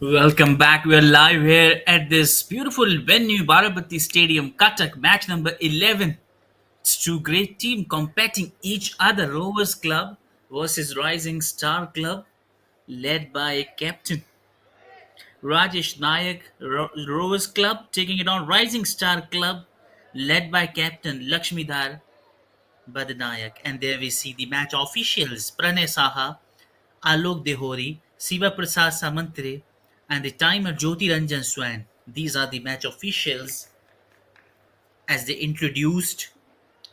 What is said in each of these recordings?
Welcome back. We're live here at this beautiful venue, Barabati Stadium, Cuttack, match number 11. It's two great teams competing each other. Rovers Club versus Rising Star Club, led by captain Rajesh Nayak. Rovers Club taking it on Rising Star Club, led by captain Lakshmidhar Badnayak. And there we see the match officials Pranay Saha, Alok Dehori, Siva Prasad Samantre, and the timer Jyoti Ranjan Swan. These are the match officials as they introduced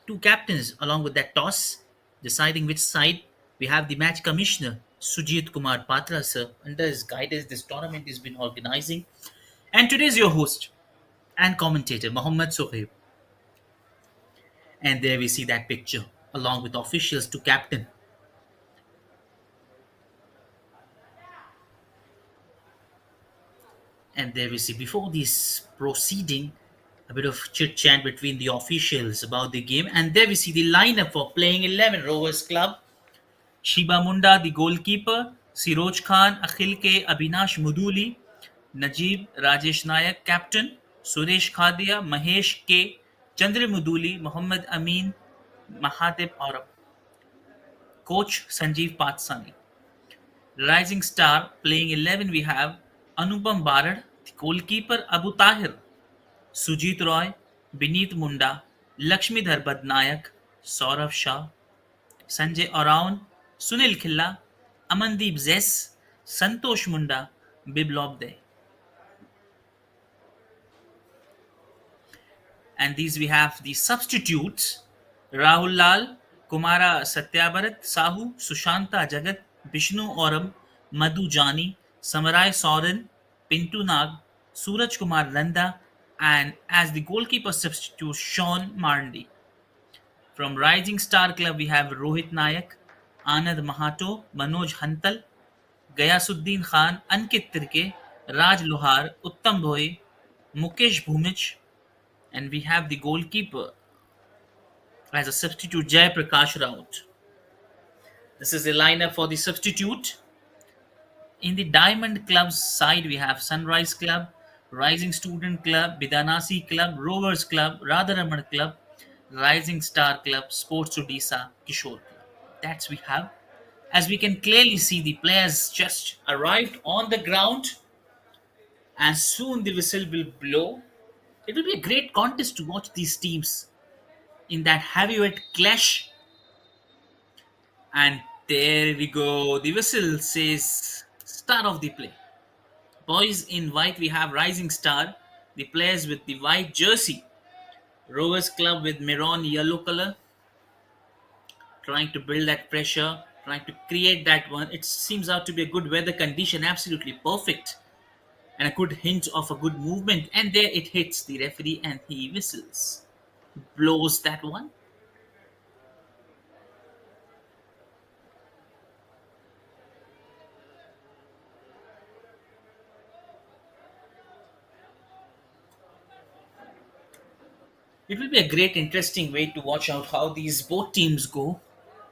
two captains along with that toss, deciding which side. We have the match commissioner Sujit Kumar Patra, sir. Under his guidance, this tournament has been organizing. And today's your host and commentator, Mohammad Sohaib. And there we see that picture along with officials to captain. And there we see before this proceeding, a bit of chit chat between the officials about the game. And there we see the lineup for playing 11 Rovers Club. Shiba Munda, the goalkeeper. Siroj Khan, Akhil K, Abhinash Muduli, Najib Rajesh Nayak, captain. Suresh Khadia, Mahesh K, Chandra Muduli, Muhammad Amin, Mahadev Aurab. Coach Sanjeev Patsani. Rising star playing 11 we have Anupam Barad, the goalkeeper Abu Tahir, Sujit Roy, Bineet Munda, Lakshmidhar Badnayak, Saurav Shah, Sanjay Oraon, Sunil Khilla, Amandeep Zes, Santosh Munda, Biplab Dey. And these we have the substitutes Rahul Lal, Kumara Satyabharat, Sahu, Sushanta Jagat, Vishnu Auram, Madhu Jani, Samarai Soren, Pintu Nag, Suraj Kumar Nanda, and as the goalkeeper substitute Sean Marndi. From Rising Star Club we have Rohit Nayak, Anand Mahato, Manoj Hantal, Gayasuddin Khan, Ankit Tirke, Raj Lohar, Uttam Bhoi, Mukesh Bhumich, and we have the goalkeeper as a substitute Jay Prakash Raut. This is the lineup for the substitute. In the Diamond Club's side, we have Sunrise Club, Rising Student Club, Bidanasi Club, Rovers Club, Radharaman Club, Rising Star Club, Sports Odisha, Kishore Club. That's we have. As we can clearly see, the players just arrived on the ground, and soon the whistle will blow. It will be a great contest to watch these teams in that heavyweight clash. And there we go. The whistle says start of the play. Boys in white, we have Rising Star, the players with the white jersey. Rovers Club with maroon yellow color, trying to build that pressure, trying to create that one. It seems out to be a good weather condition, absolutely perfect, and a good hint of a good movement. And there it hits the referee, and he whistles, blows that one. It will be a great, interesting way to watch out how these both teams go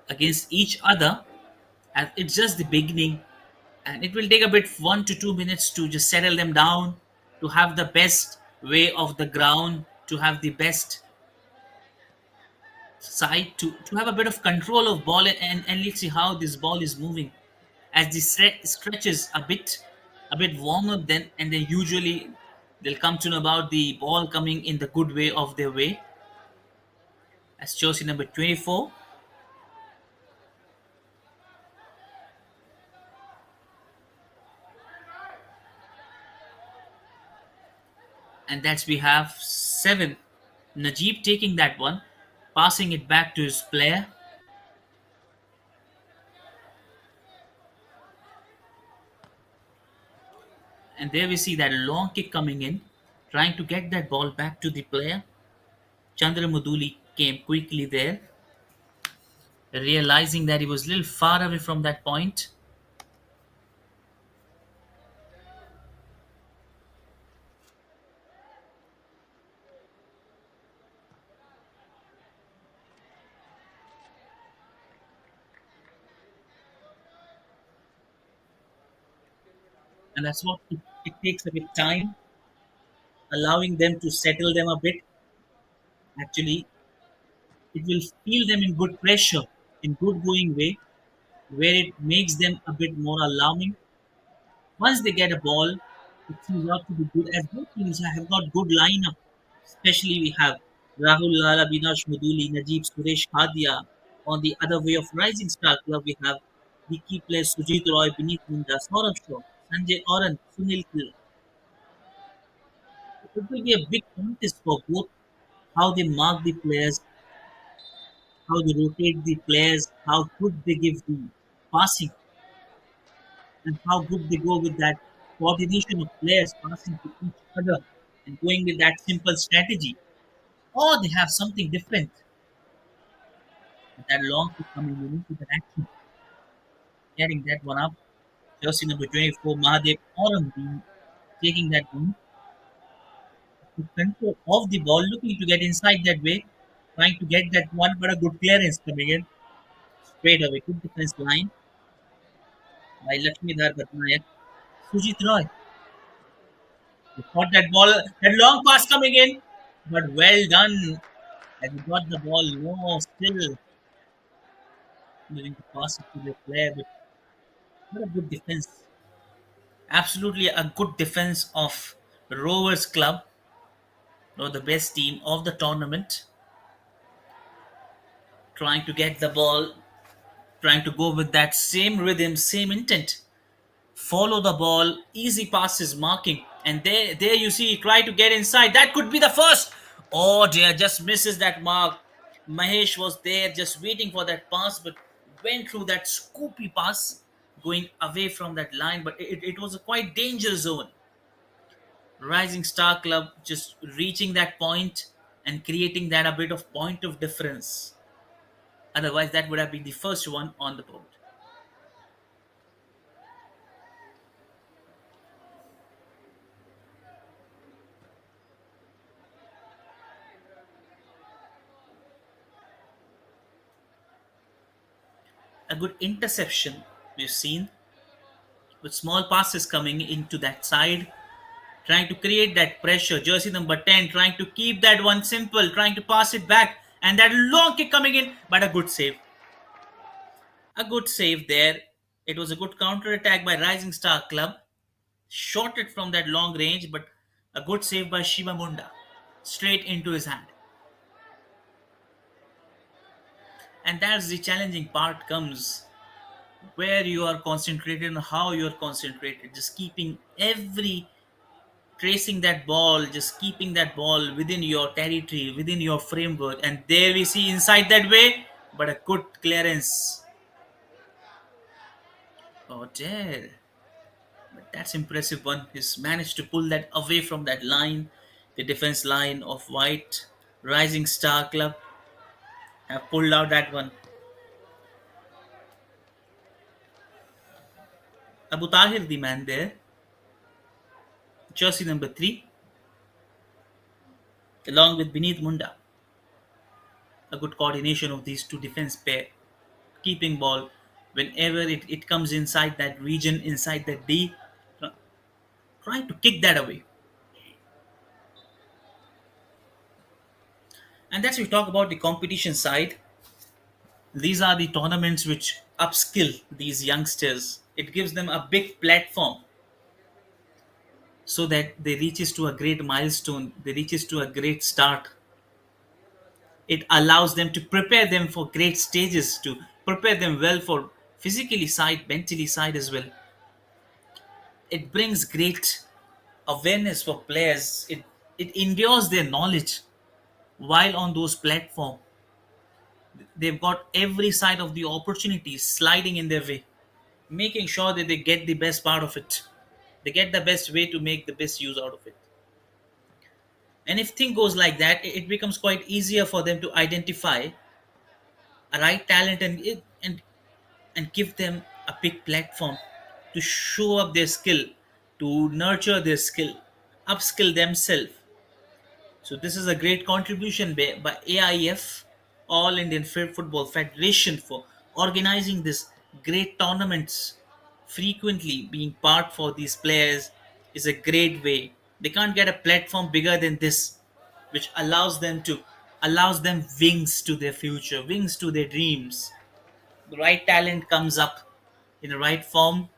against each other. And it's just the beginning, and it will take a bit 1 to 2 minutes to just settle them down, to have the best way of the ground, to have the best side, to have a bit of control of ball, and let's see how this ball is moving as the stretches a bit warmer then, and then usually they'll come to know about the ball coming in the good way of their way. As jersey number 24, and that's we have 7, Najib taking that one, passing it back to his player. And there we see that long kick coming in, trying to get that ball back to the player. Chandra Muduli came quickly there, realizing that he was a little far away from that point. and that's what it takes a bit time, allowing them to settle them a bit. Actually, it will feel them in good pressure, in good going way, where it makes them a bit more alarming. Once they get a ball, it seems out to be good as both teams have got good lineup. Especially we have Rahul Lala, Binash Muduli, Najib Suresh Khadia. On the other way of Rising Star Club, we have the key players Sujit Roy, Beneath Munda, Saurabh Shaw, Sanjay Oran, Sunil Killa. It will be a big contest for both how they mark the players, how they rotate the players, how good they give the passing, and how good they go with that coordination of players passing to each other and going with that simple strategy. Or they have something different. That long kick coming into that action, getting that one up. Jersey number 24, Mahadev Aurum taking that one to control of the ball, looking to get inside that way, trying to get that one, but a good clearance coming in straight away. Good defense line by Lakshmidhar Bhatnayak. Sujit Roy, he caught that ball, that long pass coming in, but well done. As he got the ball low, still willing to pass it to the player, but what a good defense. Absolutely a good defense of Rovers Club, or the best team of the tournament, trying to get the ball, trying to go with that same rhythm, same intent. Follow the ball, easy passes, marking, and there you see, try to get inside. That could be the first. Oh dear, just misses that mark. Mahesh was there, just waiting for that pass, but went through that scoopy pass, going away from that line. But it was a quite dangerous zone. Rising Star Club just reaching that point and creating that a bit of point of difference. Otherwise, that would have been the first one on the board. A good interception we've seen with small passes coming into that side, trying to create that pressure. Jersey number 10 trying to keep that one simple, trying to pass it back, and that long kick coming in, but a good save. A good save there. It was a good counter attack by Rising Star Club. Shot it from that long range, but a good save by Shiva Munda. Straight into his hand. And that's the challenging part comes where you are concentrated and how you are concentrated. Just keeping every tracing that ball, just keeping that ball within your territory, within your framework. And there we see inside that way, but a good clearance. Oh, there. But that's impressive one. He's managed to pull that away from that line, the defense line of White. Rising Star Club have pulled out that one. Abu Tahir, the man there, jersey number 3, along with Beneath Munda. A good coordination of these two defense pair, keeping ball whenever it comes inside that region, inside that D, trying to kick that away. And that's we talk about the competition side. These are the tournaments which upskill these youngsters. It gives them a big platform so that they reaches to a great milestone, they reaches to a great start. It allows them to prepare them for great stages, to prepare them well for physically side, mentally side as well. It brings great awareness for players. It endures their knowledge while on those platforms. They've got every side of the opportunities sliding in their way, making sure that they get the best part of it. They get the best way to make the best use out of it. And if thing goes like that, it becomes quite easier for them to identify a right talent and give them a big platform to show up their skill, to nurture their skill, upskill themselves. So this is a great contribution by AIF, All Indian Football Federation, for organizing this great tournaments frequently being part for these players is a great way. They can't get a platform bigger than this, which allows them wings to their future, wings to their dreams. The right talent comes up in the right form,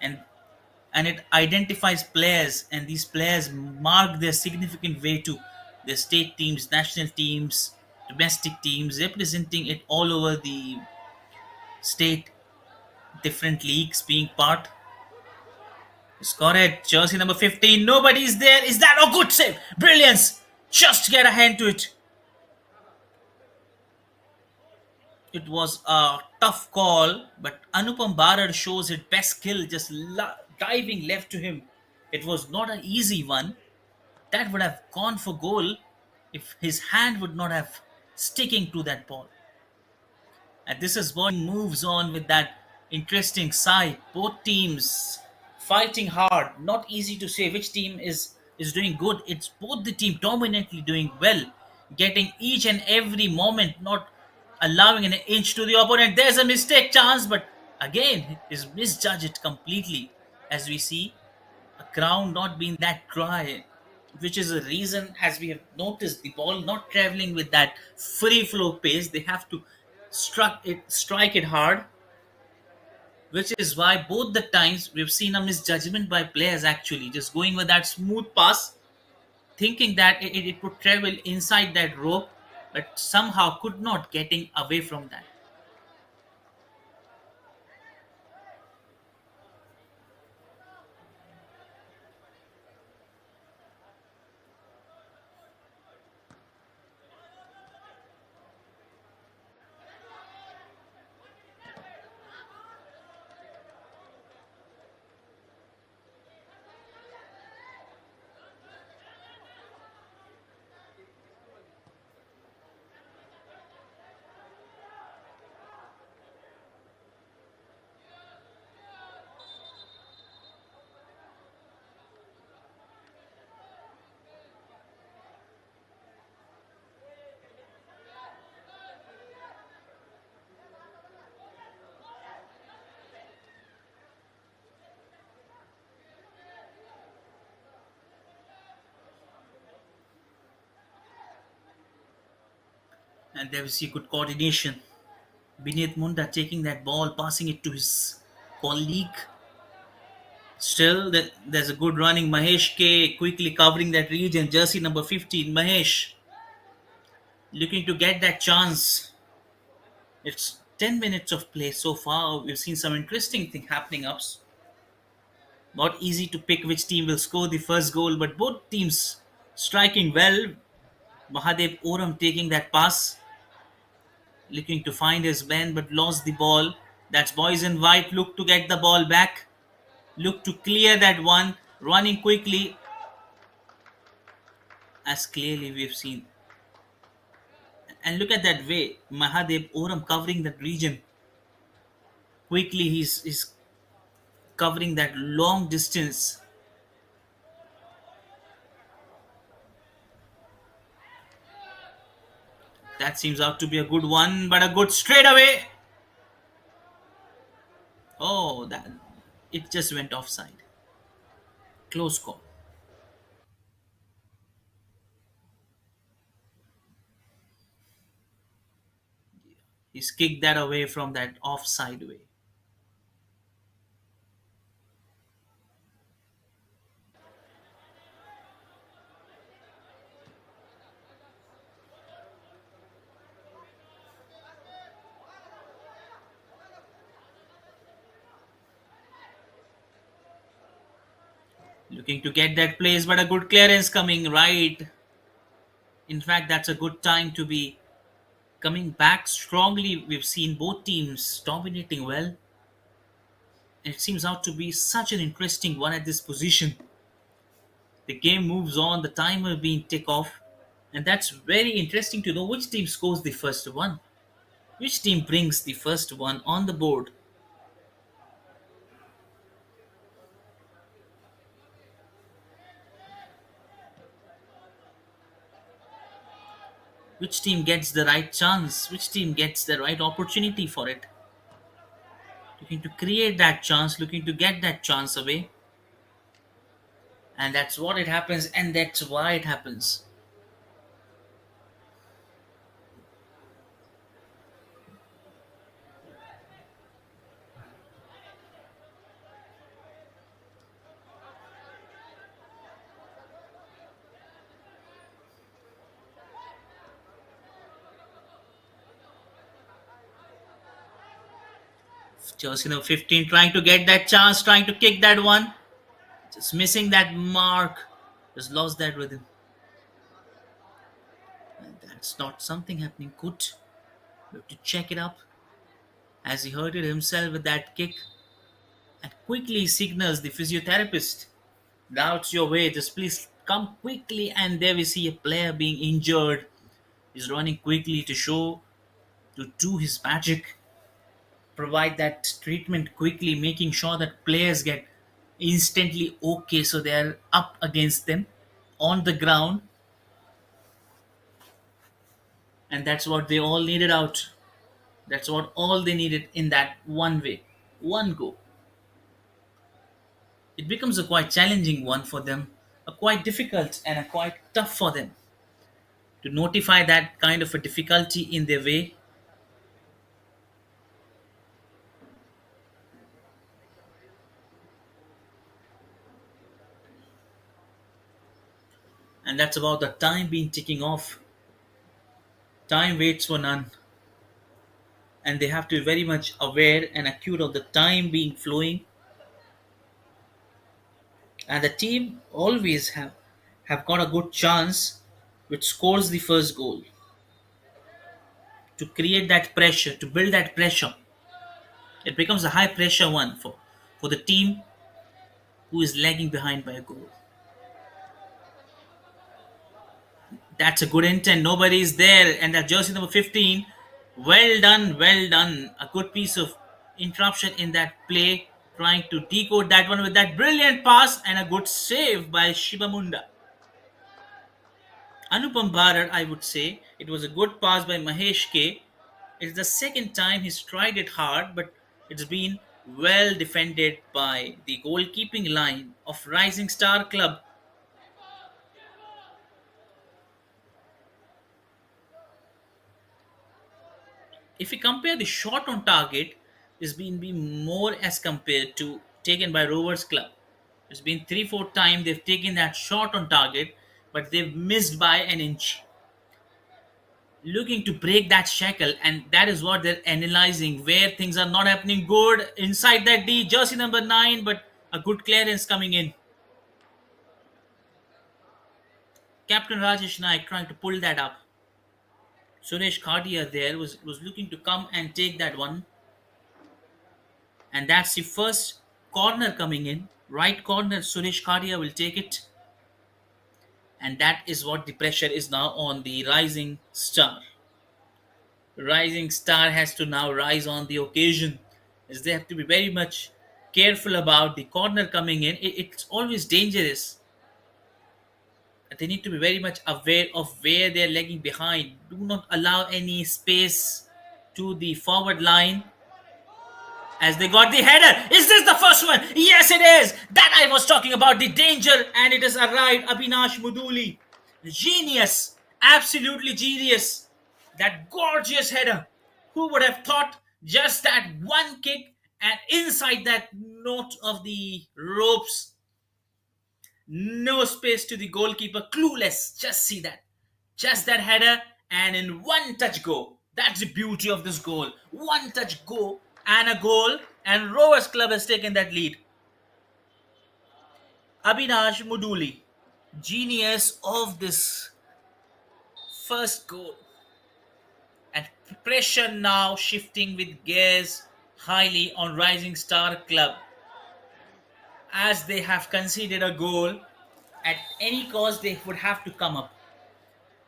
and it identifies players, and these players mark their significant way to their state teams, national teams, domestic teams, representing it all over the state, different leagues being part. Score it, jersey number 15. Nobody's there. Is that a good save? Brilliance! Just get a hand to it. It was a tough call, but Anupam Barar shows his best skill, just diving left to him. It was not an easy one. That would have gone for goal if his hand would not have sticking to that ball. And this is what moves on with that interesting side. Both teams fighting hard. Not easy to say which team is doing good. It's both the team dominantly doing well, getting each and every moment, not allowing an inch to the opponent. There's a mistake chance, but again, is misjudged it completely. As we see, a ground not being that dry, which is a reason, as we have noticed, the ball not traveling with that free flow pace. They have to strike it hard, which is why both the times we've seen a misjudgment by players actually just going with that smooth pass, thinking that it would travel inside that rope, but somehow could not getting away from that. And there we see good coordination. Beneath Munda taking that ball, passing it to his colleague. Still, there's a good running. Mahesh K quickly covering that region. Jersey number 15, Mahesh, looking to get that chance. It's 10 minutes of play so far. We've seen some interesting thing happening up. Not easy to pick which team will score the first goal, but both teams striking well. Mahadev Oram taking that pass, looking to find his man, but lost the ball. That's boys in white. Look to get the ball back. Look to clear that one. Running quickly, as clearly we've seen. And look at that way. Mahadev Oram covering that region. Quickly, he's covering that long distance. That seems out to be a good one, but a good straightaway. Oh, that it just went offside. Close call. He's kicked that away from that offside way. Looking to get that place, but a good clearance coming right. In fact, that's a good time to be coming back strongly. We've seen both teams dominating well. It seems out to be such an interesting one at this position. The game moves on, the timer being tick off, and that's very interesting to know which team scores the first one, which team brings the first one on the board, which team gets the right chance, which team gets the right opportunity for it. looking to create that chance, looking to get that chance away. And that's what it happens, and that's why it happens. Just 15 trying to get that chance, trying to kick that one, just missing that mark, just lost that rhythm. And that's not something happening good. We have to check it up as he hurt it himself with that kick and quickly signals the physiotherapist. Doubts your way, just please come quickly. And there we see a player being injured. He's running quickly to show, to do his magic, provide that treatment quickly, making sure that players get instantly okay so they're up against them on the ground. And that's what they all needed out. That's what all they needed in that one way, one go. It becomes a quite challenging one for them, a quite difficult and a quite tough for them to notify that kind of a difficulty in their way. And that's about the time being ticking off. Time waits for none, and they have to be very much aware and acute of the time being flowing. And the team always have got a good chance which scores the first goal to create that pressure, to build that pressure. It becomes a high pressure one for the team who is lagging behind by a goal. That's a good intent. Nobody is there. And that jersey number 15, well done, well done. A good piece of interruption in that play, trying to decode that one with that brilliant pass and a good save by Shibamunda. Anupam Bharat, I would say, it was a good pass by Mahesh K. It's the second time he's tried it hard, but it's been well defended by the goalkeeping line of Rising Star Club. If we compare the shot on target, it's been more as compared to taken by Rovers Club. It's been 3-4 times they've taken that shot on target, but they've missed by an inch. Looking to break that shackle, and that is what they're analyzing where things are not happening good inside that D jersey number 9, but a good clearance coming in. Captain Rajesh Naik trying to pull that up. Suresh Khadia there was looking to come and take that one, and that's the first corner coming in. Right corner, Suresh Khadia will take it, and that is what the pressure is now on the Rising Star. Rising Star has to now rise on the occasion, as they have to be very much careful about the corner coming in. It's always dangerous. They need to be very much aware of where they're lagging behind. Do not allow any space to the forward line as they got the header. Is this the first one? Yes, it is. That I was talking about, the danger, and it has arrived. Abhinash Muduli. Genius. Absolutely genius. That gorgeous header. Who would have thought just that one kick and inside that knot of the ropes? No space to the goalkeeper. Clueless. Just see that. Just that header and in one touch go. That's the beauty of this goal. One touch go and a goal, and Rovers Club has taken that lead. Abhinash Muduli, genius of this first goal. And pressure now shifting with gears highly on Rising Star Club as they have conceded a goal. At any cost, they would have to come up.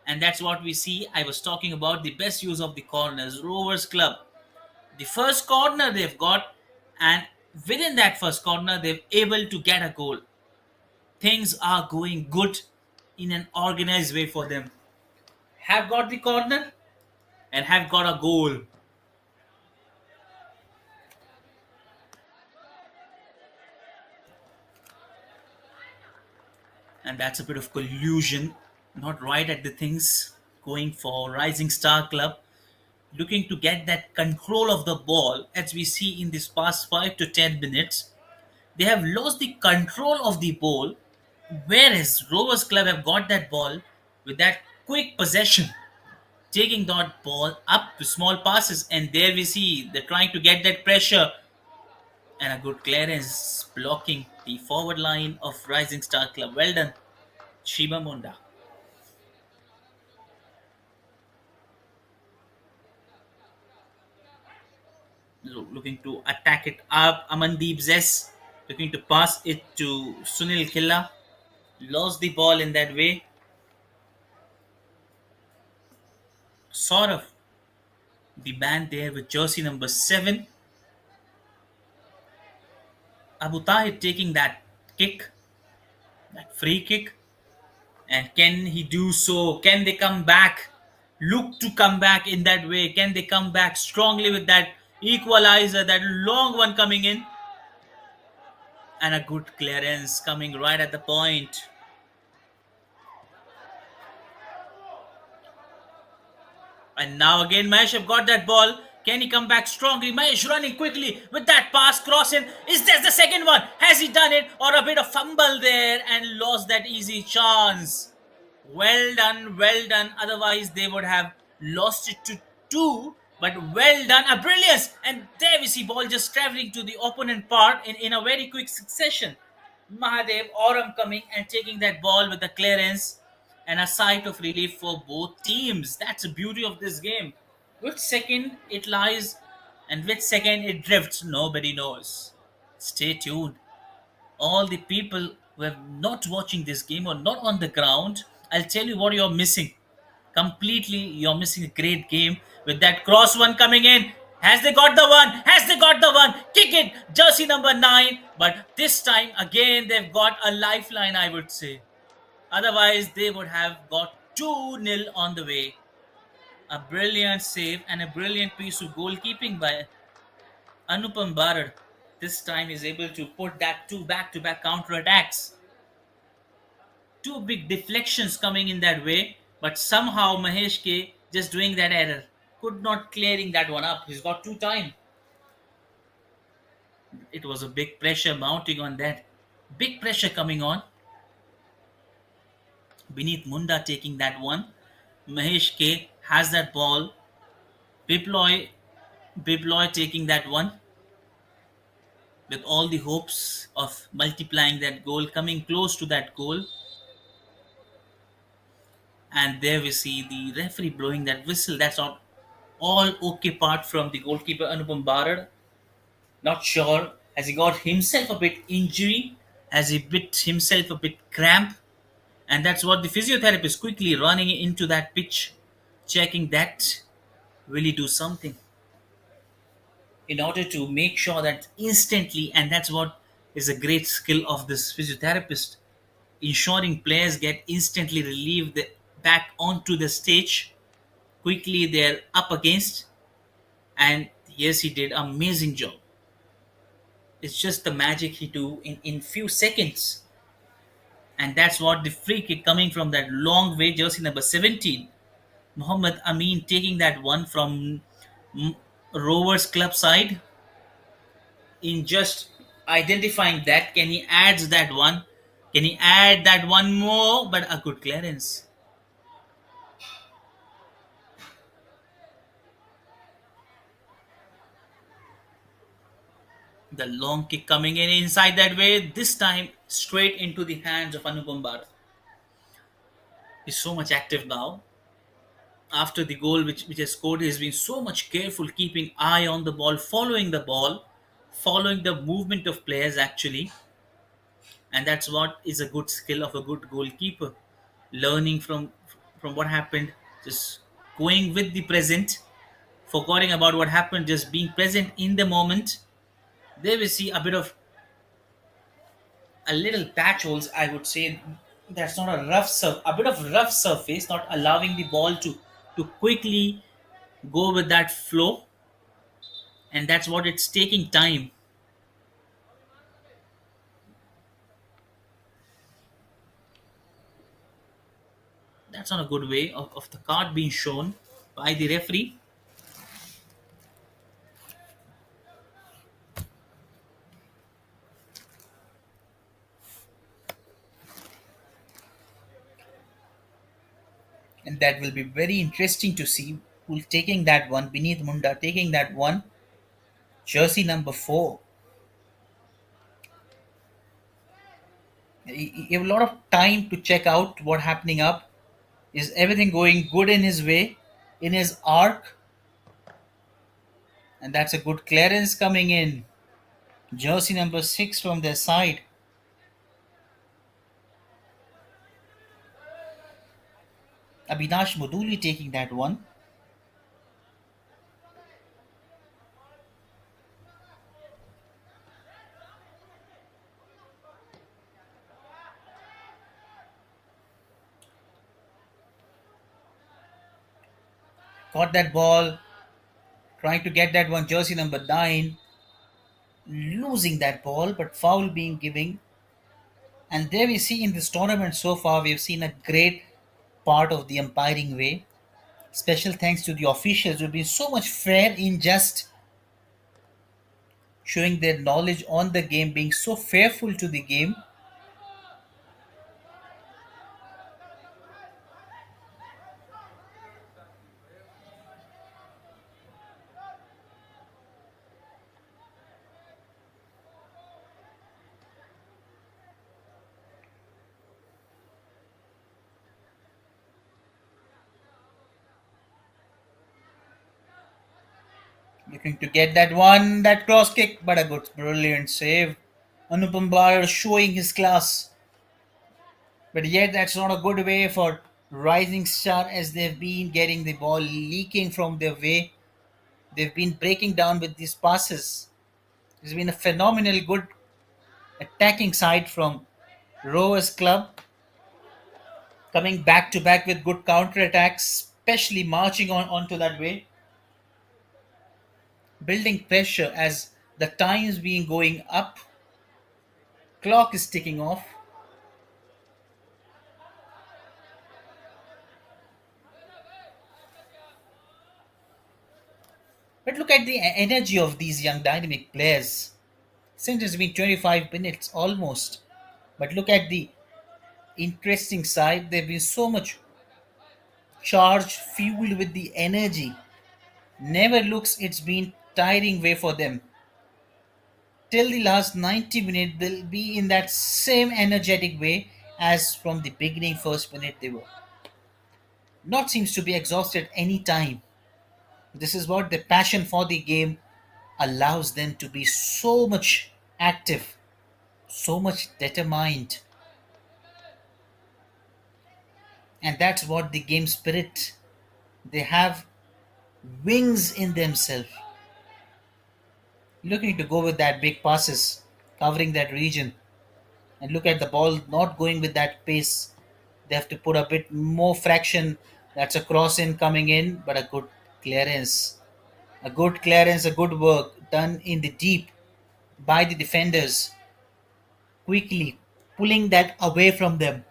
And that's what we see. I was talking about the best use of the corners. Rovers Club, the first corner they've got, and within that first corner, they're able to get a goal. Things are going good in an organized way for them. Have got the corner and have got a goal. And that's a bit of collusion, not right at the things going for Rising Star Club, looking to get that control of the ball. As we see in this past 5 to 10 minutes, they have lost the control of the ball, whereas Rovers Club have got that ball with that quick possession, taking that ball up to small passes, and there we see they're trying to get that pressure, and a good clearance blocking the forward line of Rising Star Club. Well done, Shiba Munda. Looking to attack it up. Amandeep Zes looking to pass it to Sunil Khilla. Lost the ball in that way. Saurav, the band there with jersey number 7. Abu Tahir taking that kick, that free kick. And can he do so? Can they come back? Look to come back in that way. Can they come back strongly with that equalizer, that long one coming in? And a good clearance coming right at the point. And now again, Mahesh have got that ball. Can he come back strongly? Mahesh running quickly with that pass, crossing. Is this the second one? Has he done it? Or a bit of fumble there and lost that easy chance? Well done, well done. Otherwise, they would have lost it to two. But well done, a brilliance. And there we see ball just traveling to the opponent part in a very quick succession. Mahadev Aurum coming and taking that ball with the clearance and a sight of relief for both teams. That's the beauty of this game. Which second it lies and which second it drifts, nobody knows. Stay tuned. All the people who are not watching this game or not on the ground, I'll tell you what you're missing. Completely, you're missing a great game with that cross one coming in. Has they got the one? Has they got the one? Kick it, jersey number 9. But this time again, they've got a lifeline, I would say. Otherwise, they would have got 2-0 on the way. A brilliant save and a brilliant piece of goalkeeping by Anupam Barad. This time is able to put that two back-to-back counter attacks. Two big deflections coming in that way, but somehow Mahesh K just doing that error. Could not clearing that one up. He's got two time. It was a big pressure mounting on that. Big pressure coming on. Beneath Munda taking that one. Mahesh K has that ball. Biploy Biploy taking that one with all the hopes of multiplying that goal, coming close to that goal. And there we see the referee blowing that whistle. That's not all okay part from the goalkeeper Anupam Barad. Not sure. Has he got himself a bit injury? Has he bit himself a bit cramp? And that's what the physiotherapist quickly running into that pitch, checking that. Will he do something in order to make sure that instantly, and that's what is a great skill of this physiotherapist, ensuring players get instantly relieved back onto the stage. Quickly they're up against, and yes, he did amazing job. It's just the magic he do in few seconds, and that's what the free kick coming from that long way, jersey number 17, Muhammad Amin taking that one from mm, Rovers Club side. In just identifying that, can he add that one? Can he add that one more? But a good clearance. The long kick coming in inside that way, this time straight into the hands of Anupam Bharat. He's so much active now. After the goal which has scored, he's been so much careful, keeping eye on the ball, following the movement of players actually. And that's what is a good skill of a good goalkeeper. Learning from what happened, just going with the present, forgetting about what happened, just being present in the moment. There we see a bit of a little patch holes, I would say. That's not a a bit of rough surface, not allowing the ball to quickly go with that flow, and that's what it's taking time. That's not a good way of the card being shown by the referee. And that will be very interesting to see who's taking that one. Beneath Munda taking that one. Jersey number 4. You have a lot of time to check out what happening up. Is everything going good in his way, in his arc? And that's a good clearance coming in. Jersey number 6 from their side. Abhinash Muduli taking that one. Got that ball. Trying to get that one. Jersey number 9. Losing that ball, but foul being given. And there we see in this tournament so far, we've seen a great part of the umpiring way. Special thanks to the officials who've been so much fair in just showing their knowledge on the game, being so faithful to the game. Looking to get that one, that cross kick, but a good, brilliant save. Anupam Bar showing his class. But yet, that's not a good way for Rising Star as they've been getting the ball leaking from their way. They've been breaking down with these passes. It's been a phenomenal good attacking side from Rovers Club, coming back to back with good counter attacks, especially marching on onto that way, building pressure as the time's being going up, clock is ticking off. But look at the energy of these young dynamic players. Since it's been 25 minutes almost. But look at the interesting side. They've been so much charged, fueled with the energy. Never looks it's been tiring way for them. Till the last 90 minutes, they'll be in that same energetic way as from the beginning first minute they were. Not seems to be exhausted any time. This is what the passion for the game allows them to be so much active, so much determined. And that's what the game spirit. They have wings in themselves. Looking to go with that big passes, covering that region. And look at the ball not going with that pace. They have to put a bit more fraction. That's a cross in coming in, but a good clearance. A good clearance, a good work done in the deep by the defenders, quickly pulling that away from them.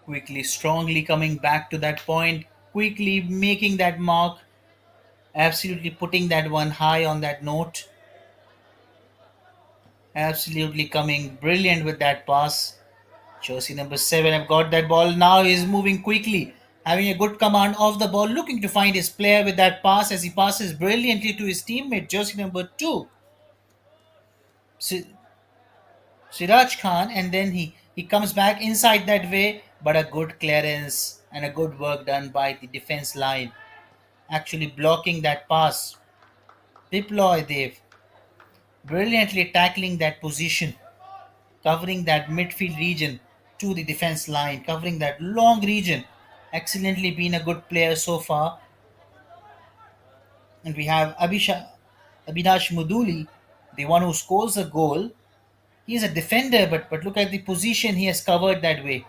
Quickly, strongly coming back to that point, quickly making that mark, absolutely putting that one high on that note, absolutely coming brilliant with that pass. Jersey number 7 have got that ball now. He's moving quickly, having a good command of the ball, looking to find his player with that pass as he passes brilliantly to his teammate, jersey number 2, Si- Siraj Khan, and then he comes back inside that way, but a good clearance and a good work done by the defense line, actually blocking that pass. Deploy Dev, brilliantly tackling that position, covering that midfield region to the defense line, covering that long region. excellently been a good player so far. And we have Abhinash Muduli, the one who scores a goal. He's a defender, but look at the position he has covered that way.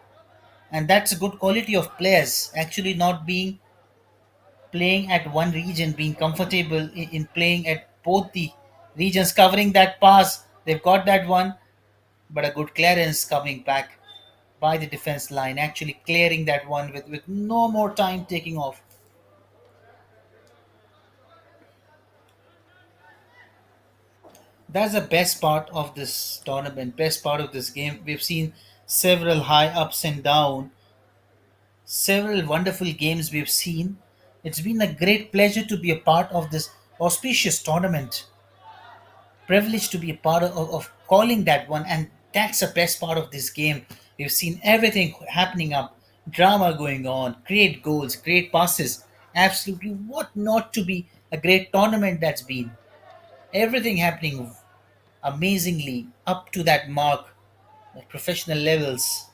And that's a good quality of players, actually not being playing at one region, being comfortable in playing at both the regions, covering that pass. They've got that one, but a good clearance coming back by the defense line, actually clearing that one with no more time taking off. That's the best part of this tournament, best part of this game. We've seen several high ups and down, several wonderful games we've seen. It's been a great pleasure to be a part of this auspicious tournament. Privileged to be a part of calling that one, and that's the best part of this game. We've seen everything happening up, drama going on, great goals, great passes. Absolutely, what not to be a great tournament that's been. Everything happening amazingly up to that mark at professional levels.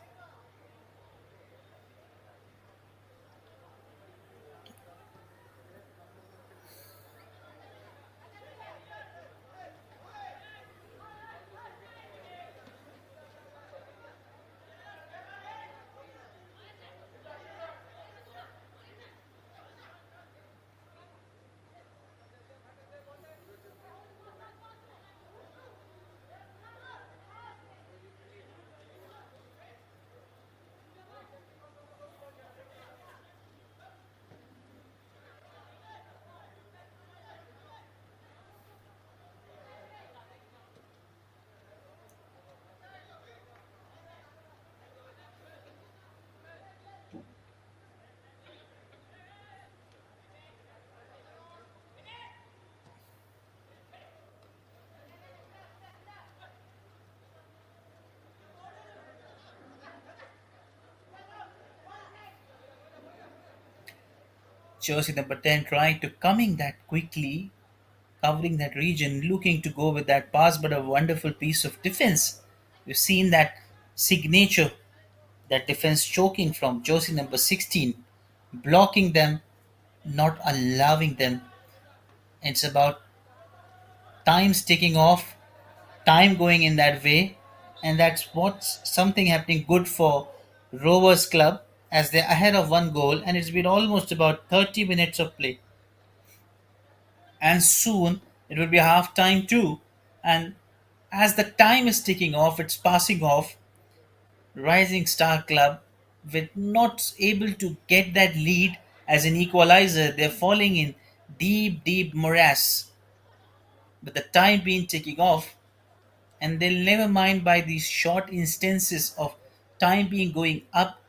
Jersey number 10 trying to coming that quickly, covering that region, looking to go with that pass, but a wonderful piece of defense. We've seen that signature, that defense choking from jersey number 16, blocking them, not allowing them. It's about time's ticking off, time going in that way, and that's what's something happening good for Rovers Club as they're ahead of one goal, and it's been almost about 30 minutes of play. And soon it will be half time too. And as the time is ticking off, it's passing off. Rising Star Club, with not able to get that lead as an equalizer, they're falling in deep morass. But the time being ticking off, and they'll never mind by these short instances of time being going up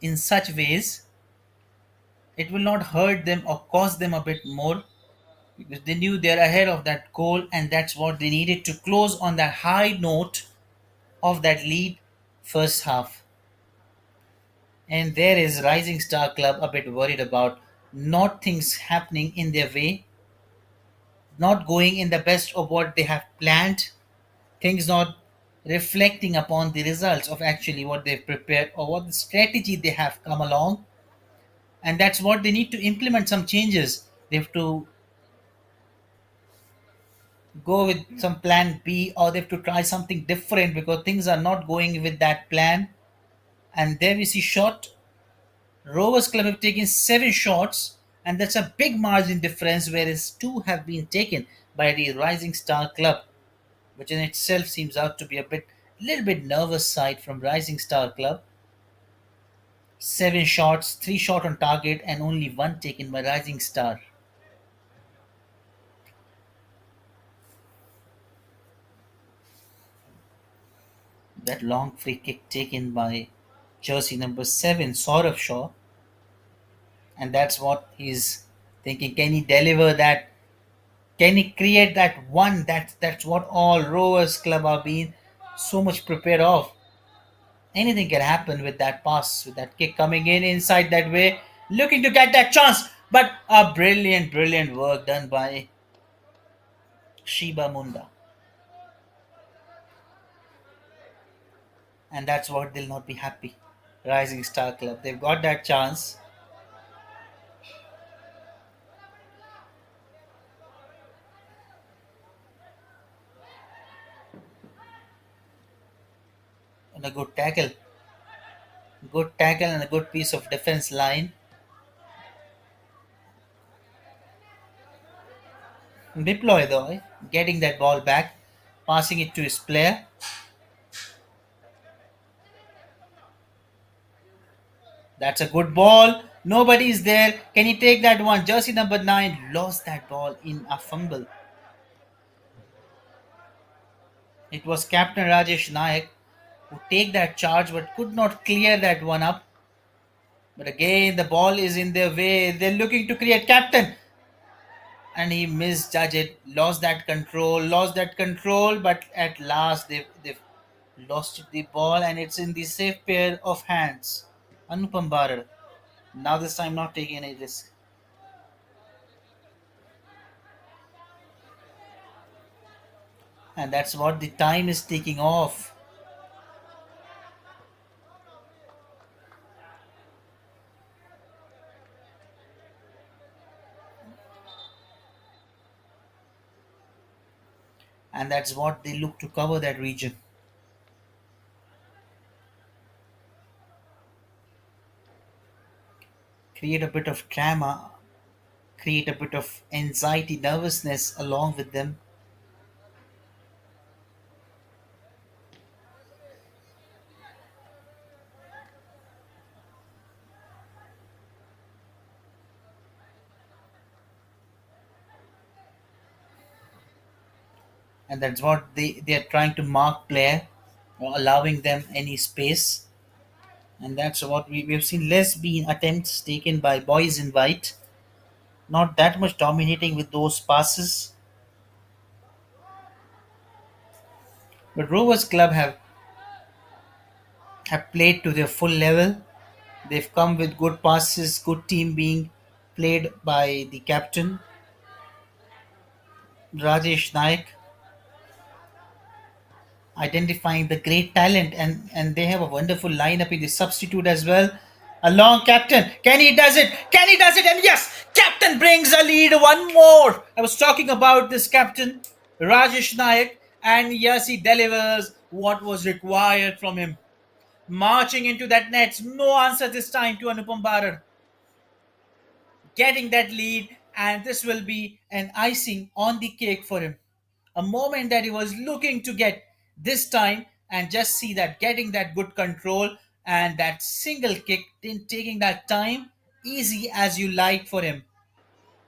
in such ways, it will not hurt them or cost them a bit more because they knew they're ahead of that goal, and that's what they needed to close on that high note of that lead first half. And there is Rising Star Club a bit worried about not things happening in their way, not going in the best of what they have planned, things not reflecting upon the results of actually what they've prepared or what the strategy they have come along. And that's what they need to implement some changes. They have to go with some plan B, or they have to try something different because things are not going with that plan. And there we see shot. Rovers Club have taken 7 shots, and that's a big margin difference, whereas 2 have been taken by the Rising Star Club, which in itself seems out to be a little bit nervous side from Rising Star Club. 7 shots, 3 shot on target, and only one taken by Rising Star. That long free kick taken by jersey number 7, Saurav Shaw, and that's what he's thinking. Can he deliver that? Can he create that one? That's what all Rovers Club are being so much prepared of. Anything can happen with that pass, with that kick coming in inside that way, looking to get that chance. But a brilliant work done by Shiba Munda, and that's what they'll not be happy. Rising Star Club. They've got that chance. And a good tackle. Good tackle and a good piece of defense line. Deploy though, getting that ball back, passing it to his player. That's a good ball. Nobody is there. Can he take that one? Jersey number 9 lost that ball in a fumble. It was Captain Rajesh Nayak who take that charge but could not clear that one up. But again, the ball is in their way. They're looking to create captain. And he misjudged it, lost that control, but at last they've lost the ball and it's in the safe pair of hands. Anupam Barar. Now this time not taking any risk. And that's what the time is taking off. And that's what they look to cover that region. Create a bit of drama, create a bit of anxiety, nervousness along with them. And that's what they're trying to mark player, allowing them any space. And that's what we've seen less being attempts taken by boys in white, not that much dominating with those passes. But Rovers Club have played to their full level. They've come with good passes, good team being played by the captain Rajesh Naik, identifying the great talent, and they have a wonderful lineup in the substitute as well. A long captain. Can he does it? Can he does it? And yes, captain brings a lead. One more. I was talking about this captain, Rajesh Naik, and yes, he delivers what was required from him. Marching into that net. No answer this time to Anupam Barar. Getting that lead, and this will be an icing on the cake for him. A moment that he was looking to get this time, and just see that getting that good control and that single kick, taking that time easy as you like for him.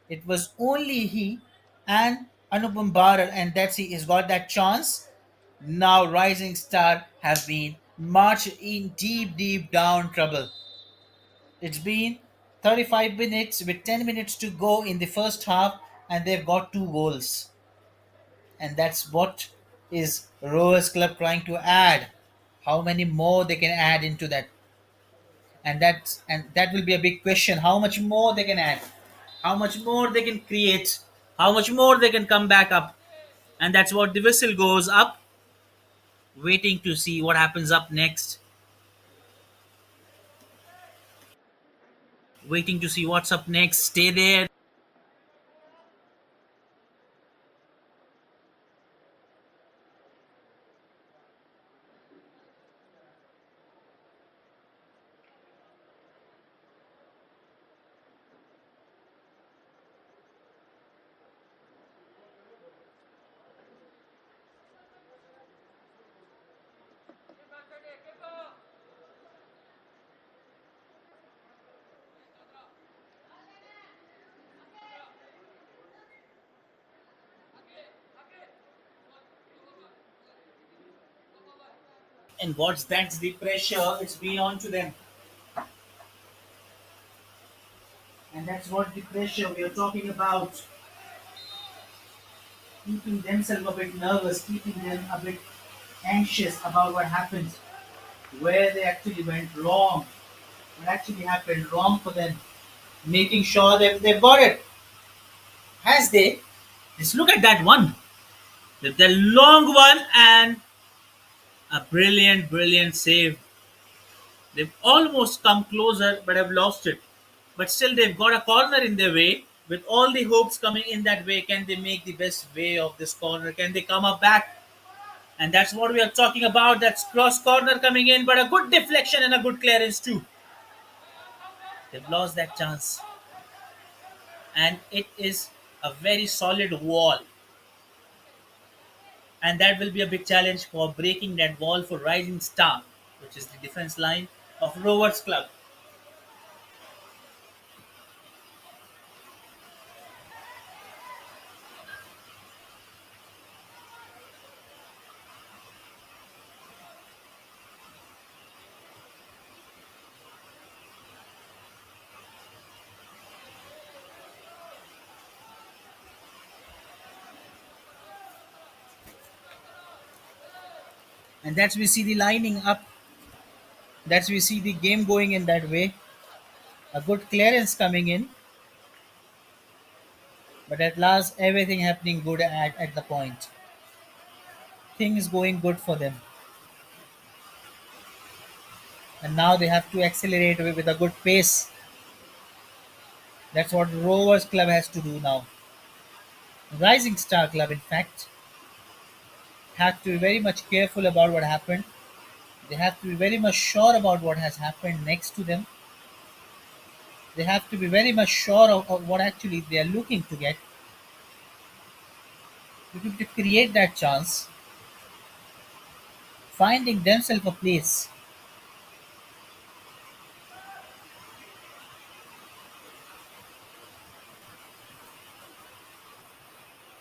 It was only he and Anupam Barar, and that's he has got that chance. Now Rising Star have been marched in deep down trouble. It's been 35 minutes with 10 minutes to go in the first half, and they've got two goals. And that's what is Rovers Club trying to add. How many more they can add into that? And that will be a big question. How much more they can add? How much more they can create? How much more they can come back up? And that's what the whistle goes up, waiting to see what happens up next. Waiting to see what's up next. Stay there. And what's that's the pressure it's been on to them. And that's what the pressure we are talking about. Keeping themselves a bit nervous, keeping them a bit anxious about what happened, where they actually went wrong, what actually happened wrong for them, making sure that they've got it. Has they? Just look at that one. The long one and a brilliant save. They've almost come closer but have lost it. But still, they've got a corner in their way. With all the hopes coming in that way, can they make the best way of this corner? Can they come up back? And that's what we are talking about. That's cross corner coming in, but a good deflection and a good clearance too. They've lost that chance. And it is a very solid wall. And that will be a big challenge for breaking that wall for Rising Star, which is the defense line of Rovers Club. And that's we see the lining up. That's we see the game going in that way. A good clearance coming in, but at last everything happening good at the point. Things going good for them. And now they have to accelerate with a good pace. That's what Rovers Club has to do now. Rising Star Club, in fact, have to be very much careful about what happened. They have to be very much sure about what has happened next to them. They have to be very much sure of what actually they are looking to get, looking to create that chance, finding themselves a place.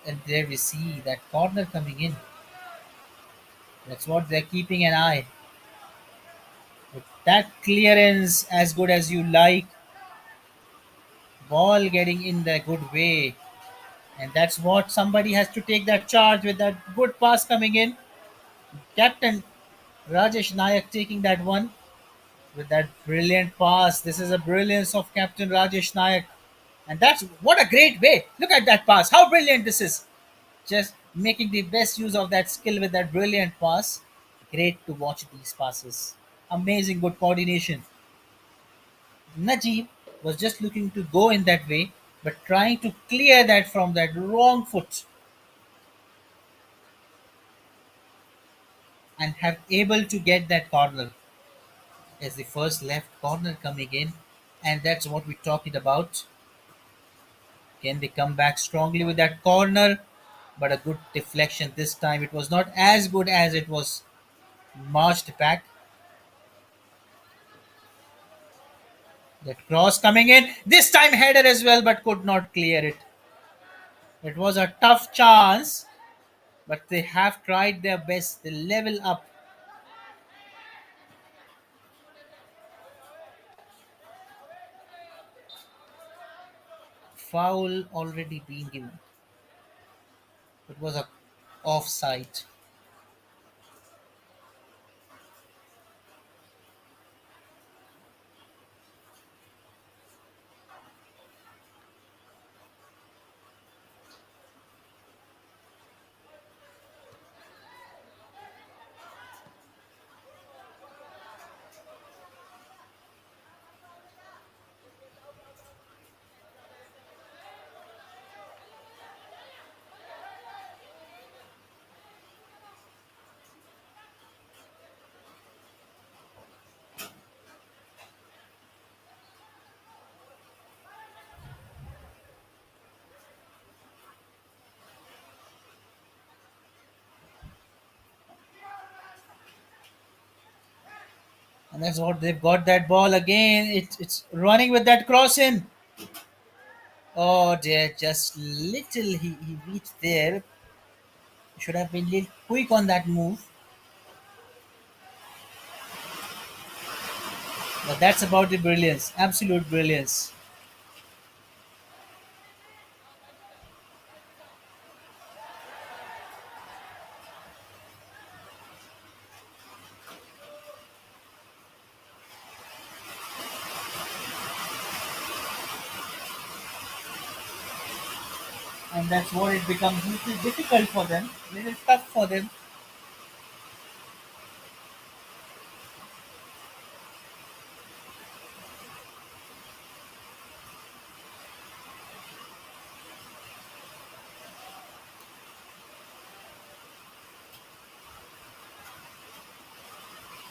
And there we see that corner coming in. That's what they're keeping an eye. With that clearance as good as you like, ball getting in the good way. And that's what somebody has to take that charge with that good pass coming in. Captain Rajesh Nayak taking that one with that brilliant pass. This is a brilliance of Captain Rajesh Nayak. And that's what a great way. Look at that pass. How brilliant this is. Just making the best use of that skill with that brilliant pass. Great to watch these passes. Amazing good coordination. Najib was just looking to go in that way, but trying to clear that from that wrong foot and have able to get that corner as the first left corner coming in. And that's what we're talking about. Can they come back strongly with that corner? But a good deflection this time. It was not as good as it was marched back. That cross coming in. This time header as well, but could not clear it. It was a tough chance, but they have tried their best. They level up. Foul already being given. It was a offside. And that's what they've got that ball again. It's running with that cross in. Oh dear, just little he reached there. Should have been little quick on that move. But that's about the brilliance, absolute brilliance. And that's what it becomes little difficult for them, little tough for them.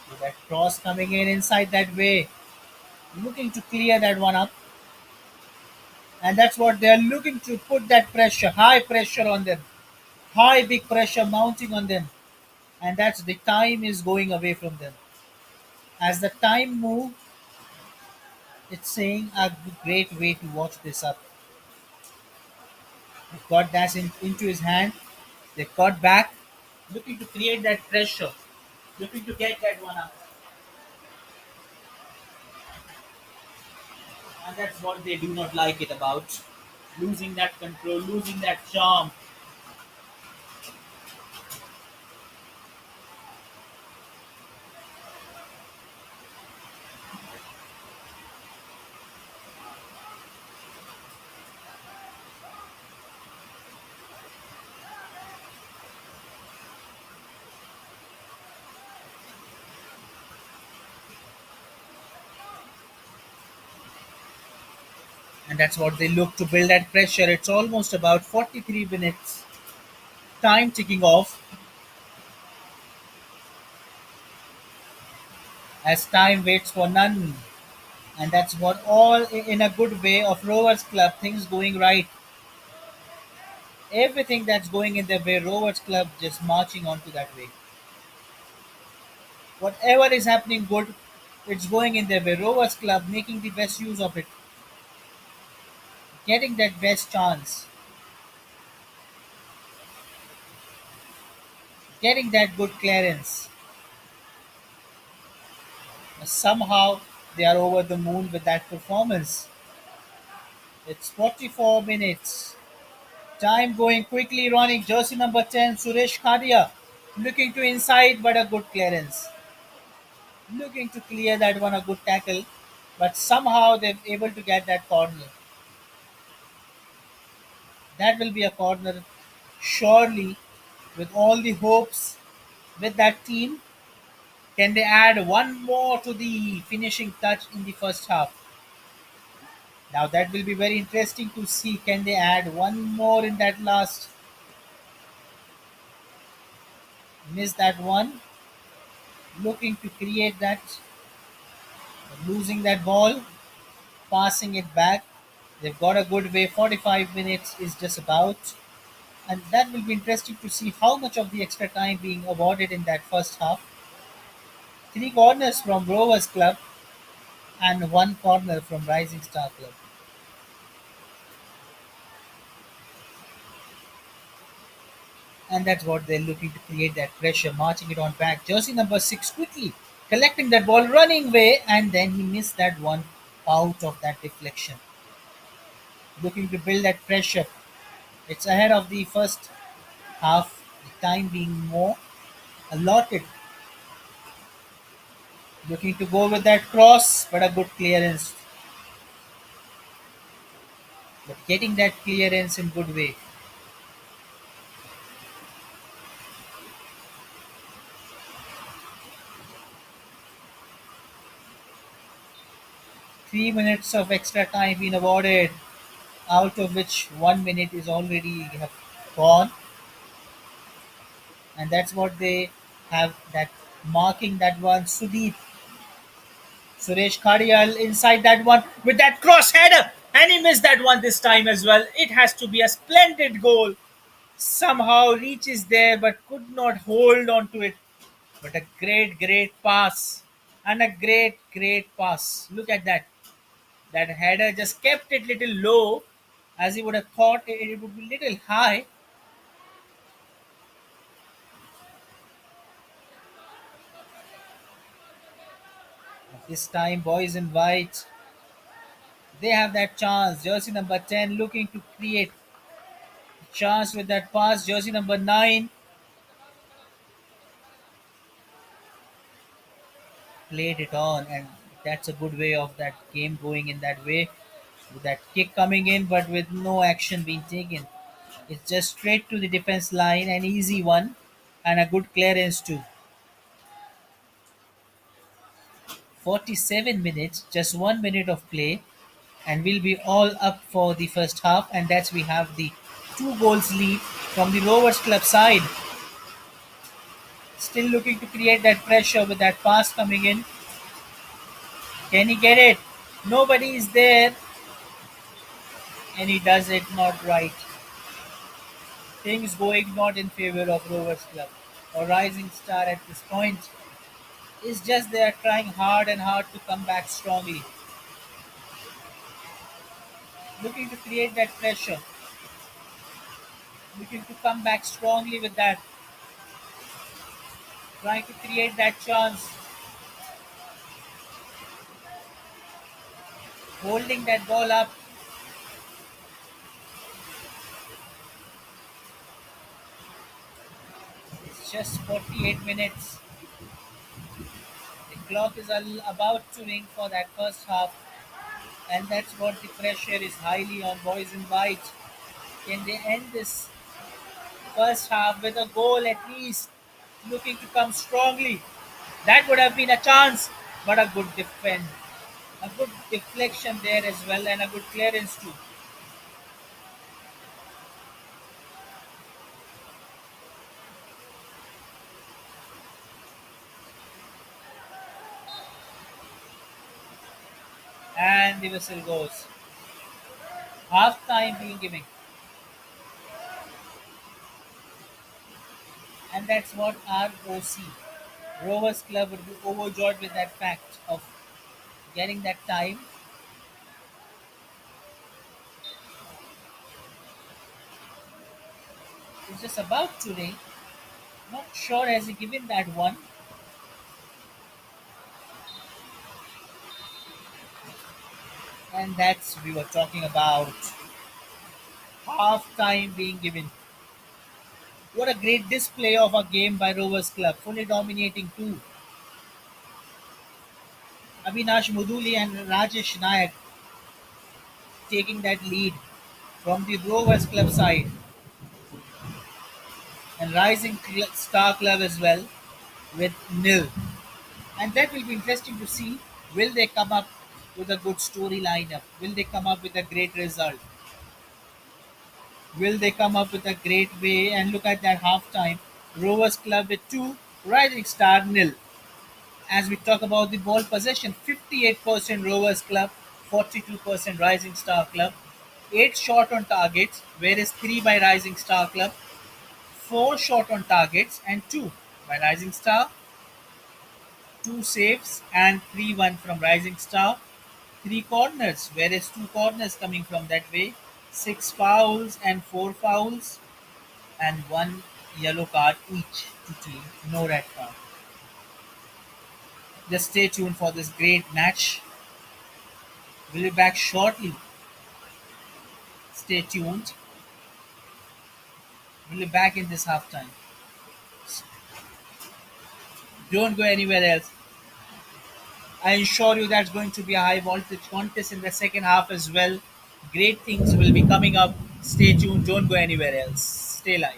With that cross coming in inside that way, looking to clear that one up. And that's what they are looking to put that pressure, high pressure on them, high big pressure mounting on them. And that's the time is going away from them. As the time move, it's saying a great way to watch this up. They got that into his hand. They got back, looking to create that pressure, looking to get that one up. And that's what they do not like it about. Losing that control, losing that charm. And that's what they look to build that pressure. It's almost about 43 minutes. Time ticking off as time waits for none. And that's what all in a good way of Rovers Club, things going right. Everything that's going in their way, Rovers Club just marching onto that way. Whatever is happening good, it's going in their way. Rovers Club making the best use of it, getting that best chance, getting that good clearance. Somehow they are over the moon with that performance. It's 44 minutes. Time going quickly running. Jersey number 10, Suresh Khadia. Looking to inside, but a good clearance. Looking to clear that one, a good tackle. But somehow they're able to get that corner. That will be a corner, surely, with all the hopes with that team. Can they add one more to the finishing touch in the first half? Now that will be very interesting to see. Can they add one more in that last? Miss that one. Looking to create that, losing that ball, passing it back. They've got a good way. 45 minutes is just about. And that will be interesting to see how much of the extra time being awarded in that first half. Three corners from Rovers Club and one corner from Rising Star Club. And that's what they're looking to create that pressure, marching it on back. Jersey number 6 quickly collecting that ball, running way, and then he missed that one out of that deflection. Looking to build that pressure. It's ahead of the first half, the time being more allotted. Looking to go with that cross, but a good clearance. But getting that clearance in good way. 3 minutes of extra time being awarded, out of which 1 minute is already have gone, and that's what they have that marking that one. Suresh Kadial inside that one with that cross header, and he missed that one this time as well. It has to be a splendid goal. Somehow reaches there but could not hold on to it. But a great pass and a great pass. Look at that. That header just kept it little low, as he would have thought it would be little high. This time, boys in white, they have that chance. Jersey number 10 looking to create chance with that pass. Jersey number 9 played it on, and that's a good way of that game going in that way. With that kick coming in, but with no action being taken. It's just straight to the defense line, an easy one, and a good clearance too. 47 minutes, just 1 minute of play, and we'll be all up for the first half, and that's we have the 2 goals lead from the Rovers Club side. Still looking to create that pressure with that pass coming in. Can he get it? Nobody is there, and he does it not right. Things going not in favor of Rovers Club. A rising star at this point is just they are trying hard and hard to come back strongly. Looking to create that pressure. Looking to come back strongly with that. Trying to create that chance. Holding that ball up. It's just 48 minutes. The clock is about to ring for that first half, and that's what the pressure is highly on boys in white. Can they end this first half with a goal at least? Looking to come strongly. That would have been a chance, but a good defend. A good deflection there as well, and a good clearance too. And the whistle goes. Half time being given. And that's what ROC, Rovers Club, would be overjoyed with that fact of getting that time. It's just about to ring. Not sure has he given that one. And that's we were talking about half time being given. What a great display of a game by Rovers Club, fully dominating too. Avinash Muduli and Rajesh Nayak taking that lead from the Rovers Club side, and Rising Star Club as well with nil. And that will be interesting to see. Will they come up with a good story lineup? Will they come up with a great result? Will they come up with a great way? And look at that halftime. Rovers Club with 2, Rising Star nil. As we talk about the ball possession, 58% Rovers Club, 42% Rising Star Club. 8 shot on targets, whereas 3 by Rising Star Club. 4 shot on targets and 2 by Rising Star. 2 saves and 3-1 from Rising Star. 3 corners, whereas 2 corners coming from that way. 6 fouls and 4 fouls, and 1 yellow card each to team. No red card. Just stay tuned for this great match. We'll be back shortly. Stay tuned. We'll be back in this halftime. Don't go anywhere else. I assure you that's going to be a high voltage contest in the second half as well. Great things will be coming up. Stay tuned. Don't go anywhere else. Stay live.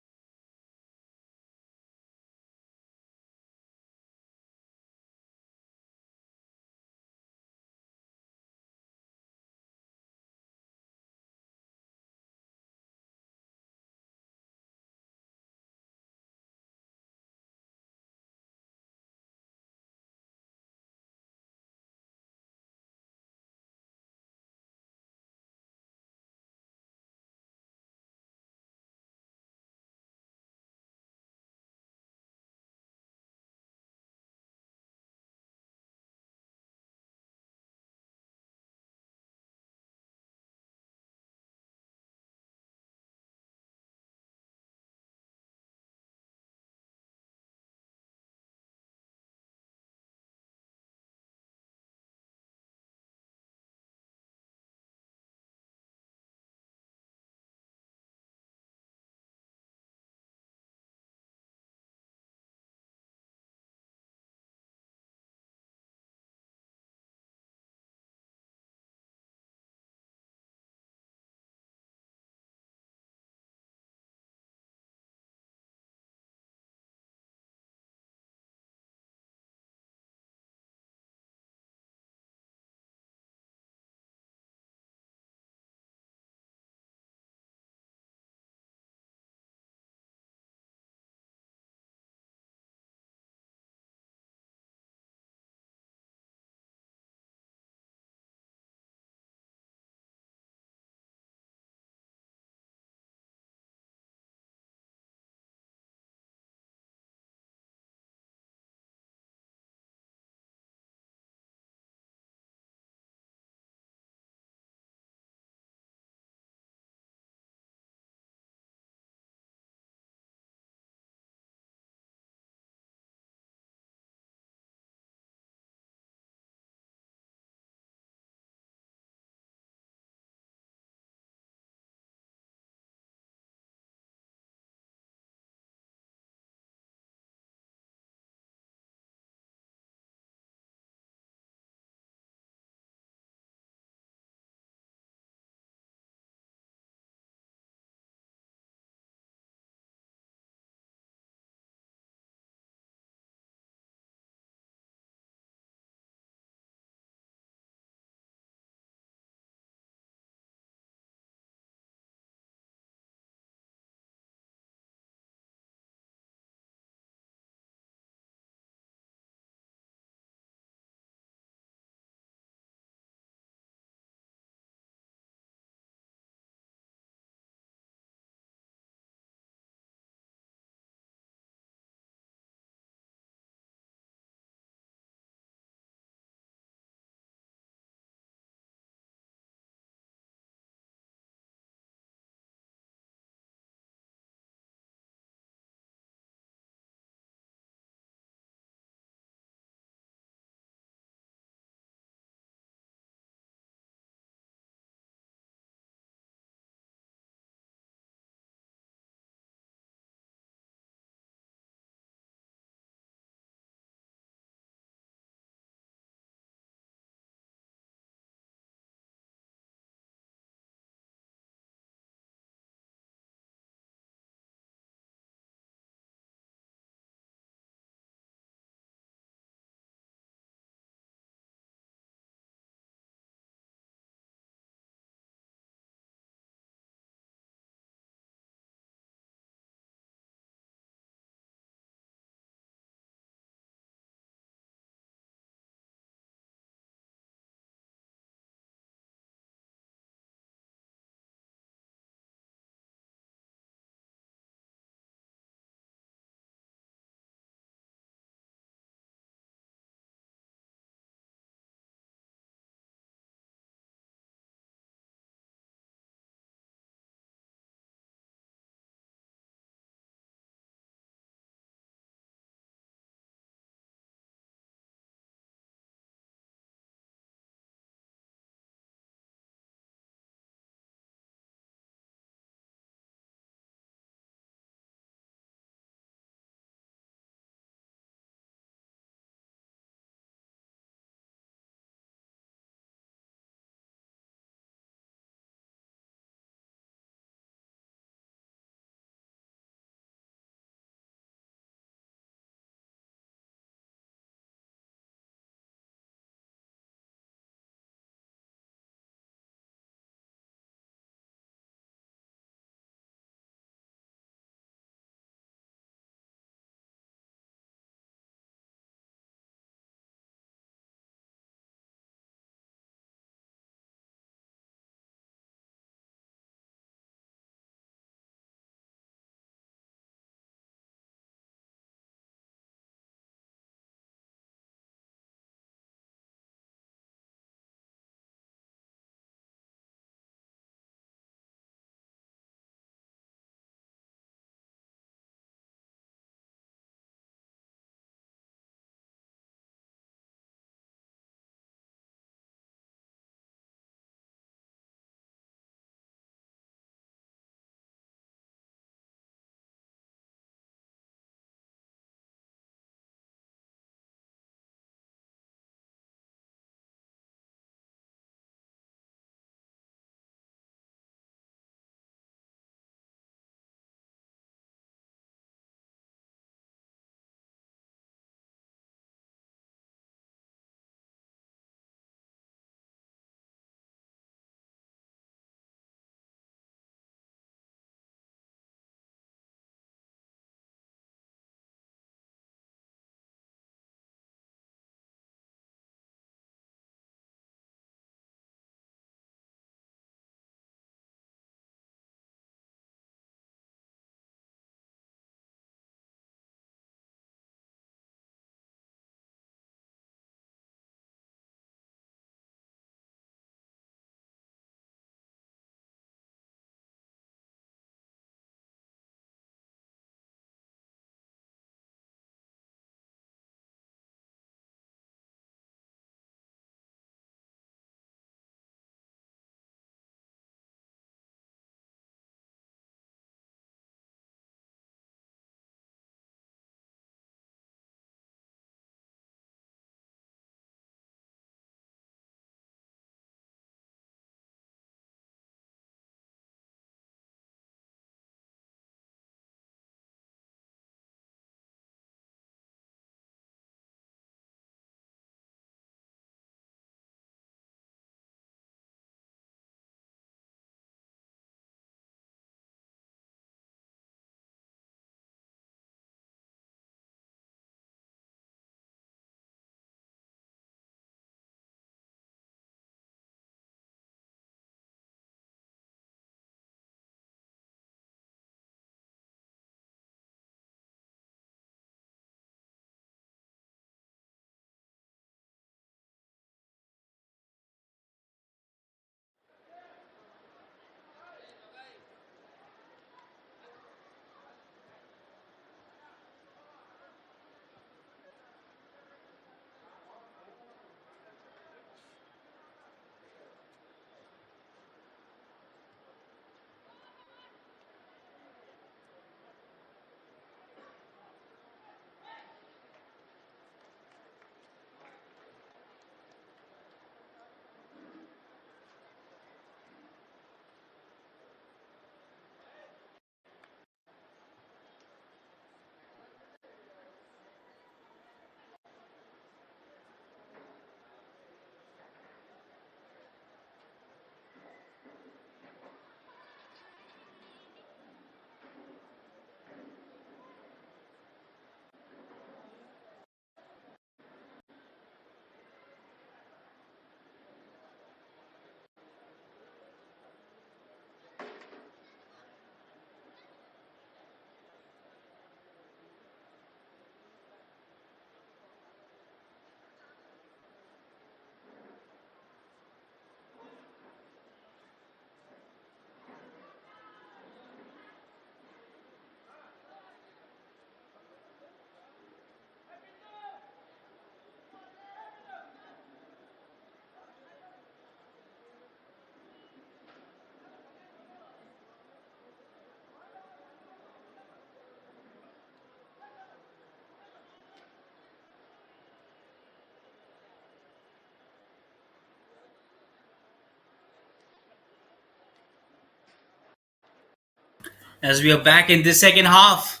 As we are back in the second half,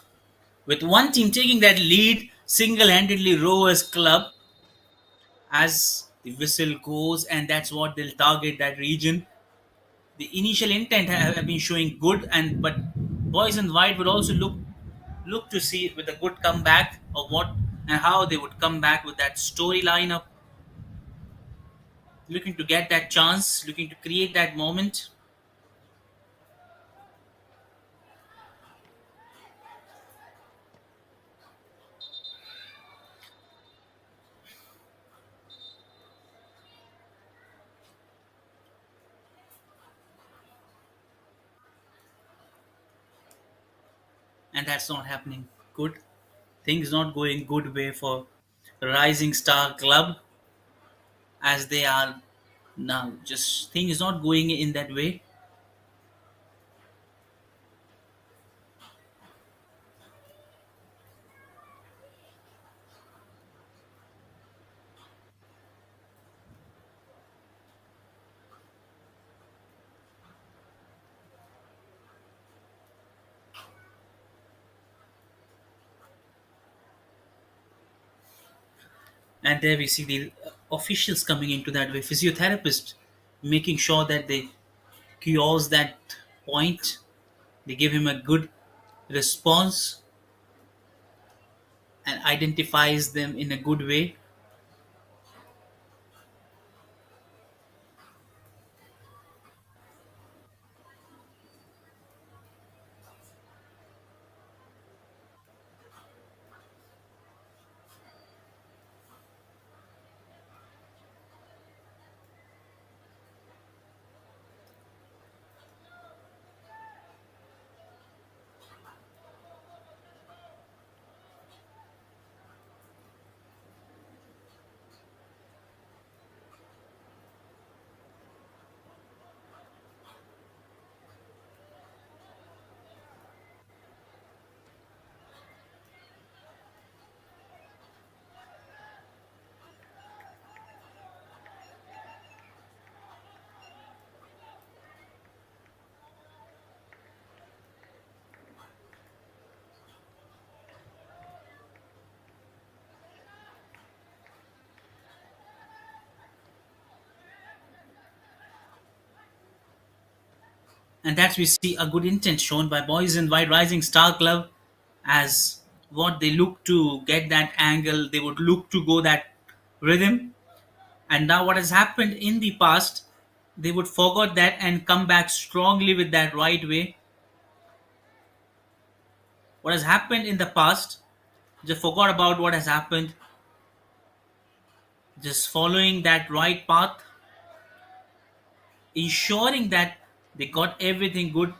with one team taking that lead single-handedly, Rovers Club, as the whistle goes, and that's what they'll target that region. The initial intent have been showing good, and but boys in white would also look to see with a good comeback of what and how they would come back with that storyline of looking to get that chance, looking to create that moment. And that's not happening good. Things not going good way for Rising Star Club as they are now. Just things not going in that way. And there we see the officials coming into that way, physiotherapists making sure that they cures that point. They give him a good response and identifies them in a good way. And that's we see a good intent shown by boys in white Rising Star Club as what they look to get that angle, they would look to go that rhythm. And now what has happened in the past, they would forget that and come back strongly with that right way. What has happened in the past, just forgot about what has happened, just following that right path, ensuring that they got everything good.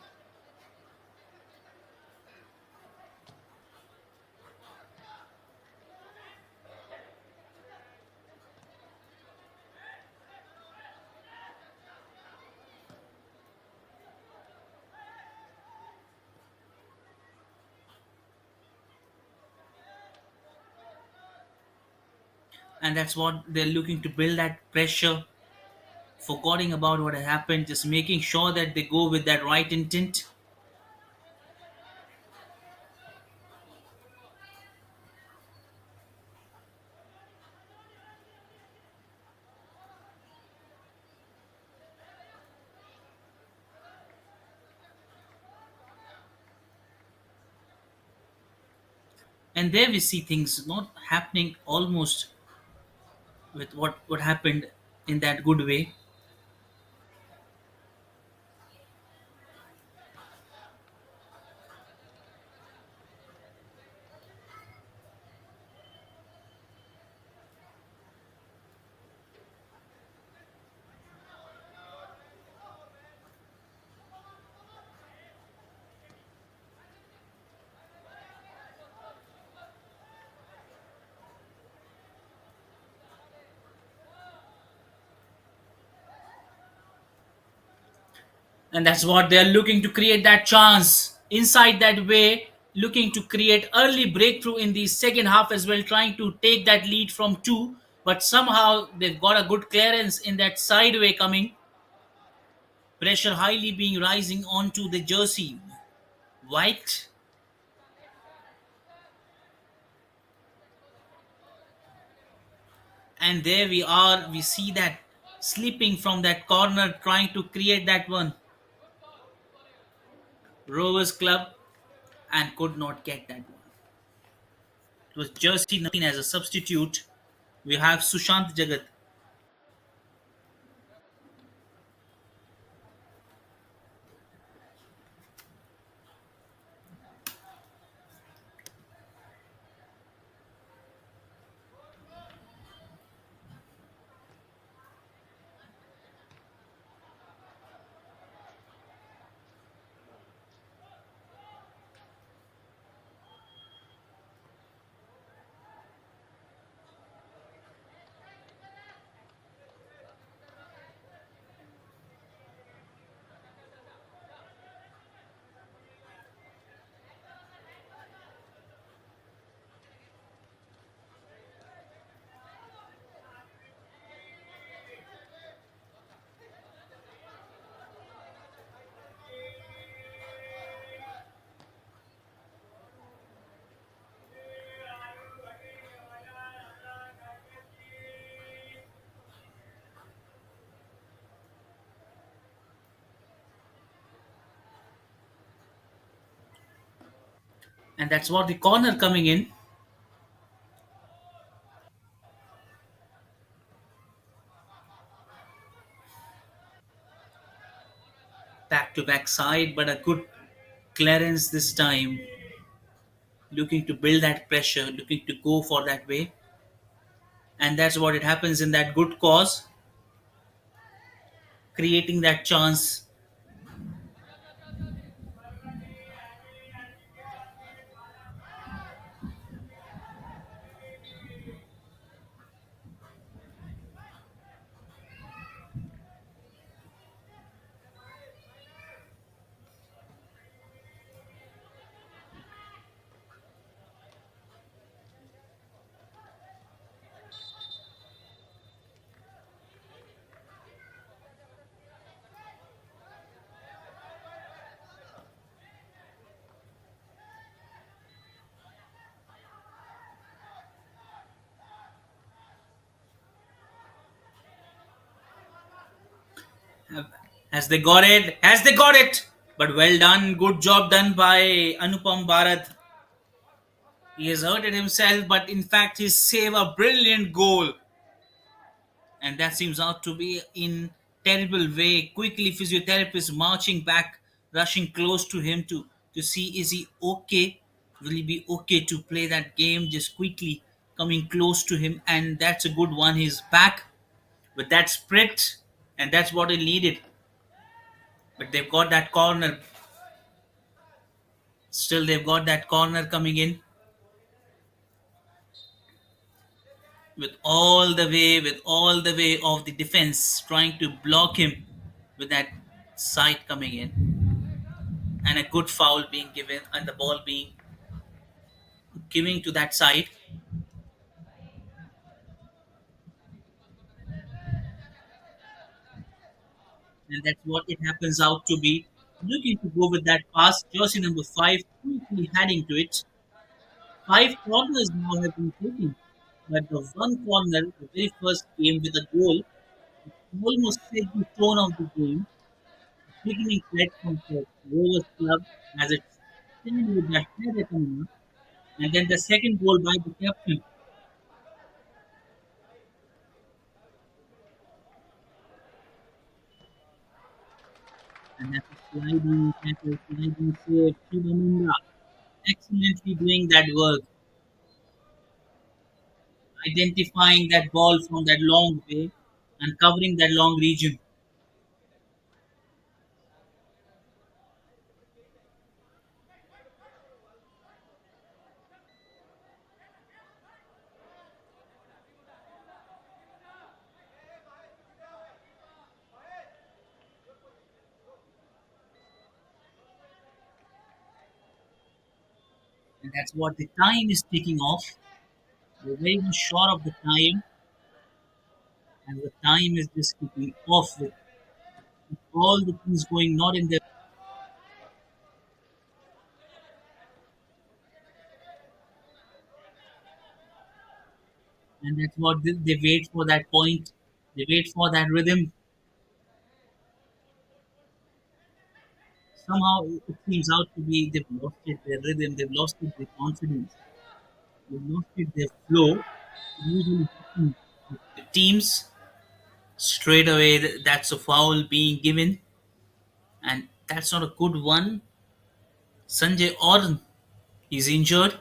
And that's what they're looking to build, that pressure, forgetting about what had happened, just making sure that they go with that right intent. And there we see things not happening almost with what happened in that good way. And that's what they're looking to create, that chance inside that way, looking to create early breakthrough in the second half as well, trying to take that lead from two, but somehow they've got a good clearance in that sideway coming, pressure highly being rising onto the jersey, White, and there we are. We see that slipping from that corner, trying to create that one. Rovers Club, and could not get that one. It was jersey 19 as a substitute. We have Sushant Jagat. And that's what the corner coming in. Back to back side, but a good clearance this time. Looking to build that pressure, looking to go for that way. And that's what it happens in that good cause, creating that chance. Has they got it? Has they got it? But well done. Good job done by Anupam Bharat. He has hurted himself, but in fact, he saved a brilliant goal. And that seems out to be in terrible way. Quickly, physiotherapist marching back, rushing close to him to see is he okay? Will he be okay to play that game? Just quickly coming close to him, and that's a good one. He's back with that sprint, and that's what he needed. But they've got that corner. Still, they've got that corner coming in with all the way of the defense trying to block him with that side coming in, and a good foul being given and the ball being giving to that side, and that's what it happens out to be. Looking to go with that pass, jersey number 5 quickly heading to it. 5 corners now have been taken, but the one corner, the very first game with a goal, almost set the tone of the game. Beginning platform for Rovers Club as it started with the header coming up, and then the second goal by the captain, and that's a sliding tackle, sliding save. Shivamunda excellently doing that work, identifying that ball from that long way and covering that long region. And that's what the time is ticking off. We're very much sure of the time, and the time is just ticking off with all the things going not in their. and that's what they wait for, that point. They wait for that rhythm. Somehow it seems out to be they've lost it, their rhythm, they've lost it, their confidence, they've lost it, their flow. Usually happens with teams straight away. That's a foul being given, and that's not a good one. Sanjay Orn is injured.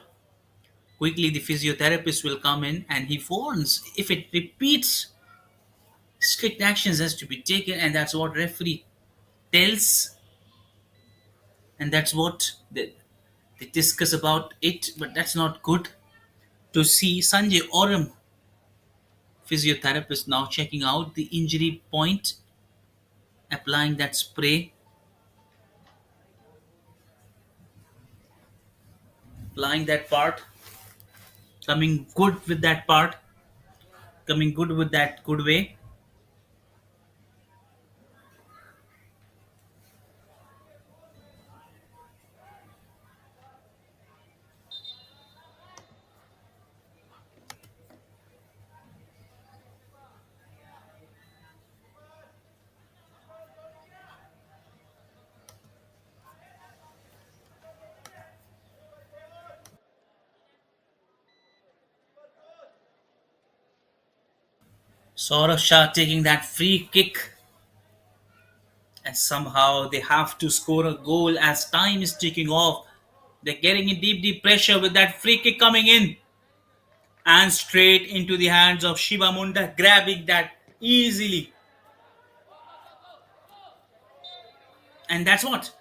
Quickly, the physiotherapist will come in and he warns if it repeats, strict actions has to be taken, and that's what referee tells, and that's what they discuss about it. But that's not good to see Sanjay Oram, physiotherapist, now checking out the injury point, applying that spray, applying that part, coming good with that part, coming good with that good way. Saurav Shah taking that free kick, and somehow they have to score a goal as time is ticking off. They're getting in deep, deep pressure with that free kick coming in and straight into the hands of Shiva Munda, grabbing that easily. And that's what.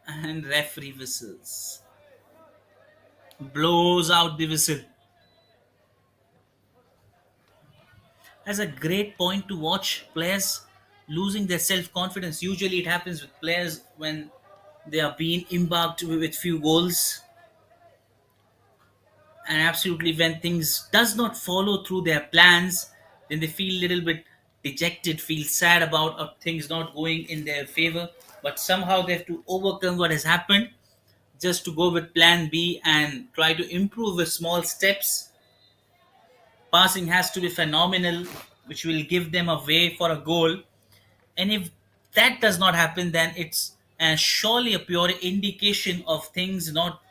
And referee whistles, blows out the whistle. That's a great point to watch players losing their self confidence. Usually, it happens with players when they are being embarked with few goals, and absolutely when things does not follow through their plans, then they feel a little bit dejected, feel sad about things not going in their favor. But somehow they have to overcome what has happened, just to go with plan B and try to improve with small steps. Passing has to be phenomenal, which will give them a way for a goal. And if that does not happen, then it's surely a pure indication of things not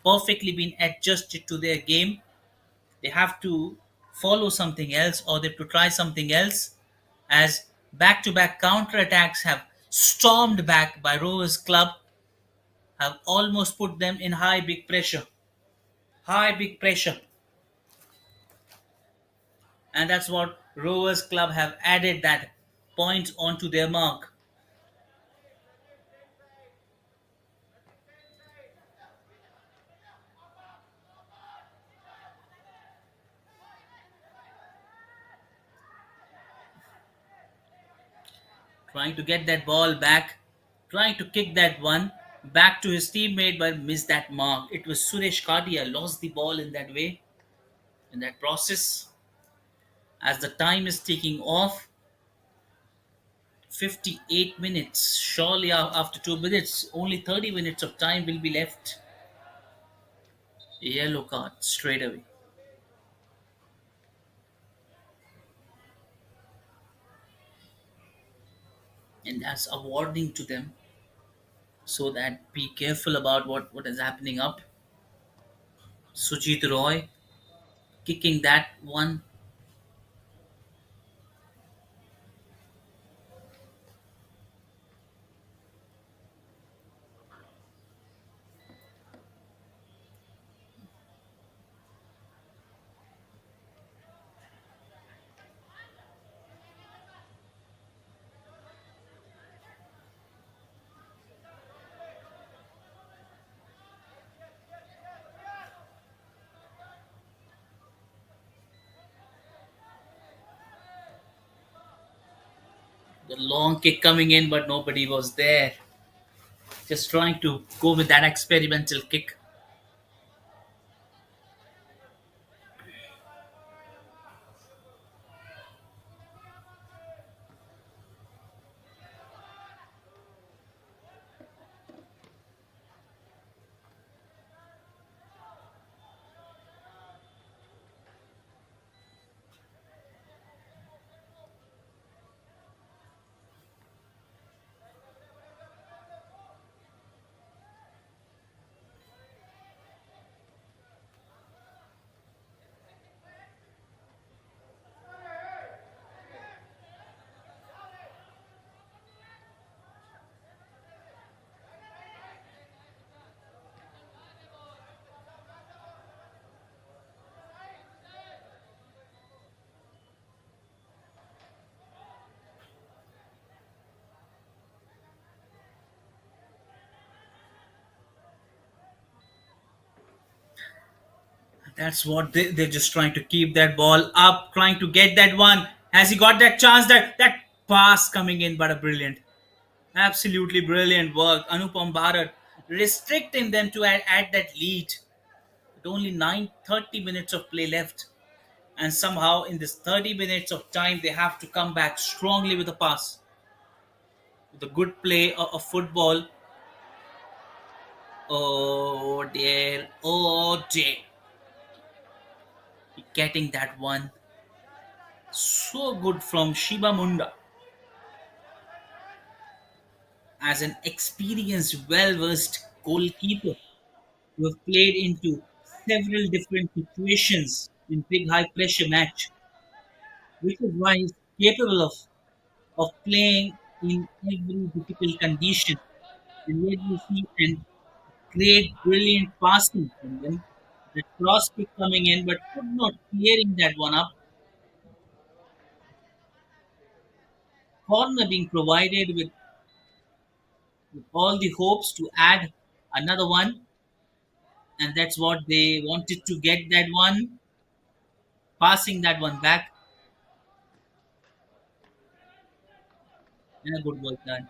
perfectly being adjusted to their game. They have to follow something else, or they have to try something else, as back to back counter attacks have stormed back by Rovers Club, have almost put them in high big pressure. High big pressure. And that's what Rovers Club have added that point onto their mark. Trying to get that ball back, trying to kick that one back to his teammate, but missed that mark. It was Suresh Kadia lost the ball in that way, in that process. As the time is ticking off, 58 minutes. Surely after 2 minutes, only 30 minutes of time will be left. Yellow card straight away. And that's a warning to them, so that be careful about what is happening up. Sujit Roy kicking that one. The long kick coming in, but nobody was there. Just trying to go with that experimental kick. That's what they're just trying to keep that ball up, trying to get that one. Has he got that chance? That pass coming in, but a brilliant, absolutely brilliant work. Anupam Bharat restricting them to add that lead. With only 9:30 minutes of play left, and somehow in this 30 minutes of time, they have to come back strongly with a pass, with a good play of football. Oh dear, oh dear, getting that one so good from Shiba Munda as an experienced, well versed goalkeeper who have played into several different situations in big high pressure match, which is why he's capable of playing in every difficult condition. And yet you see and great brilliant passing from them. The cross kick coming in but could not clearing that one up. Corner being provided with all the hopes to add another one, and that's what they wanted to get that one, passing that one back, and a good work done.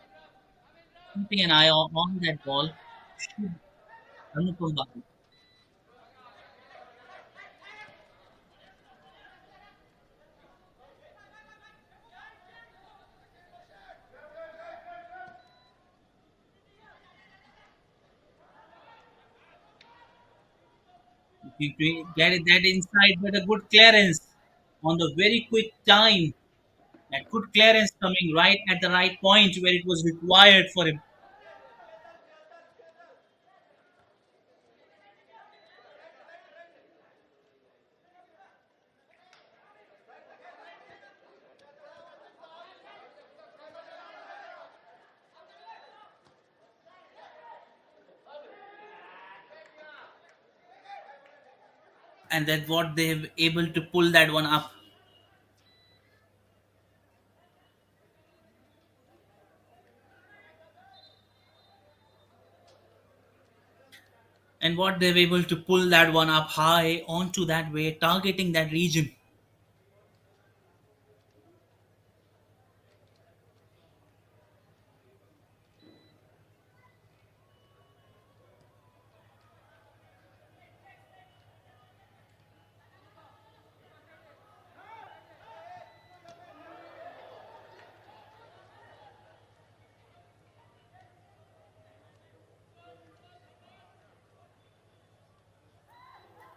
Keeping an eye on that ball should Anupam Babu. If you get it that inside, but a good clearance on the very quick time. That good clearance coming right at the right point where it was required for him. And that's what they've able to pull that one up. And what they've able to pull that one up high onto that way, targeting that region.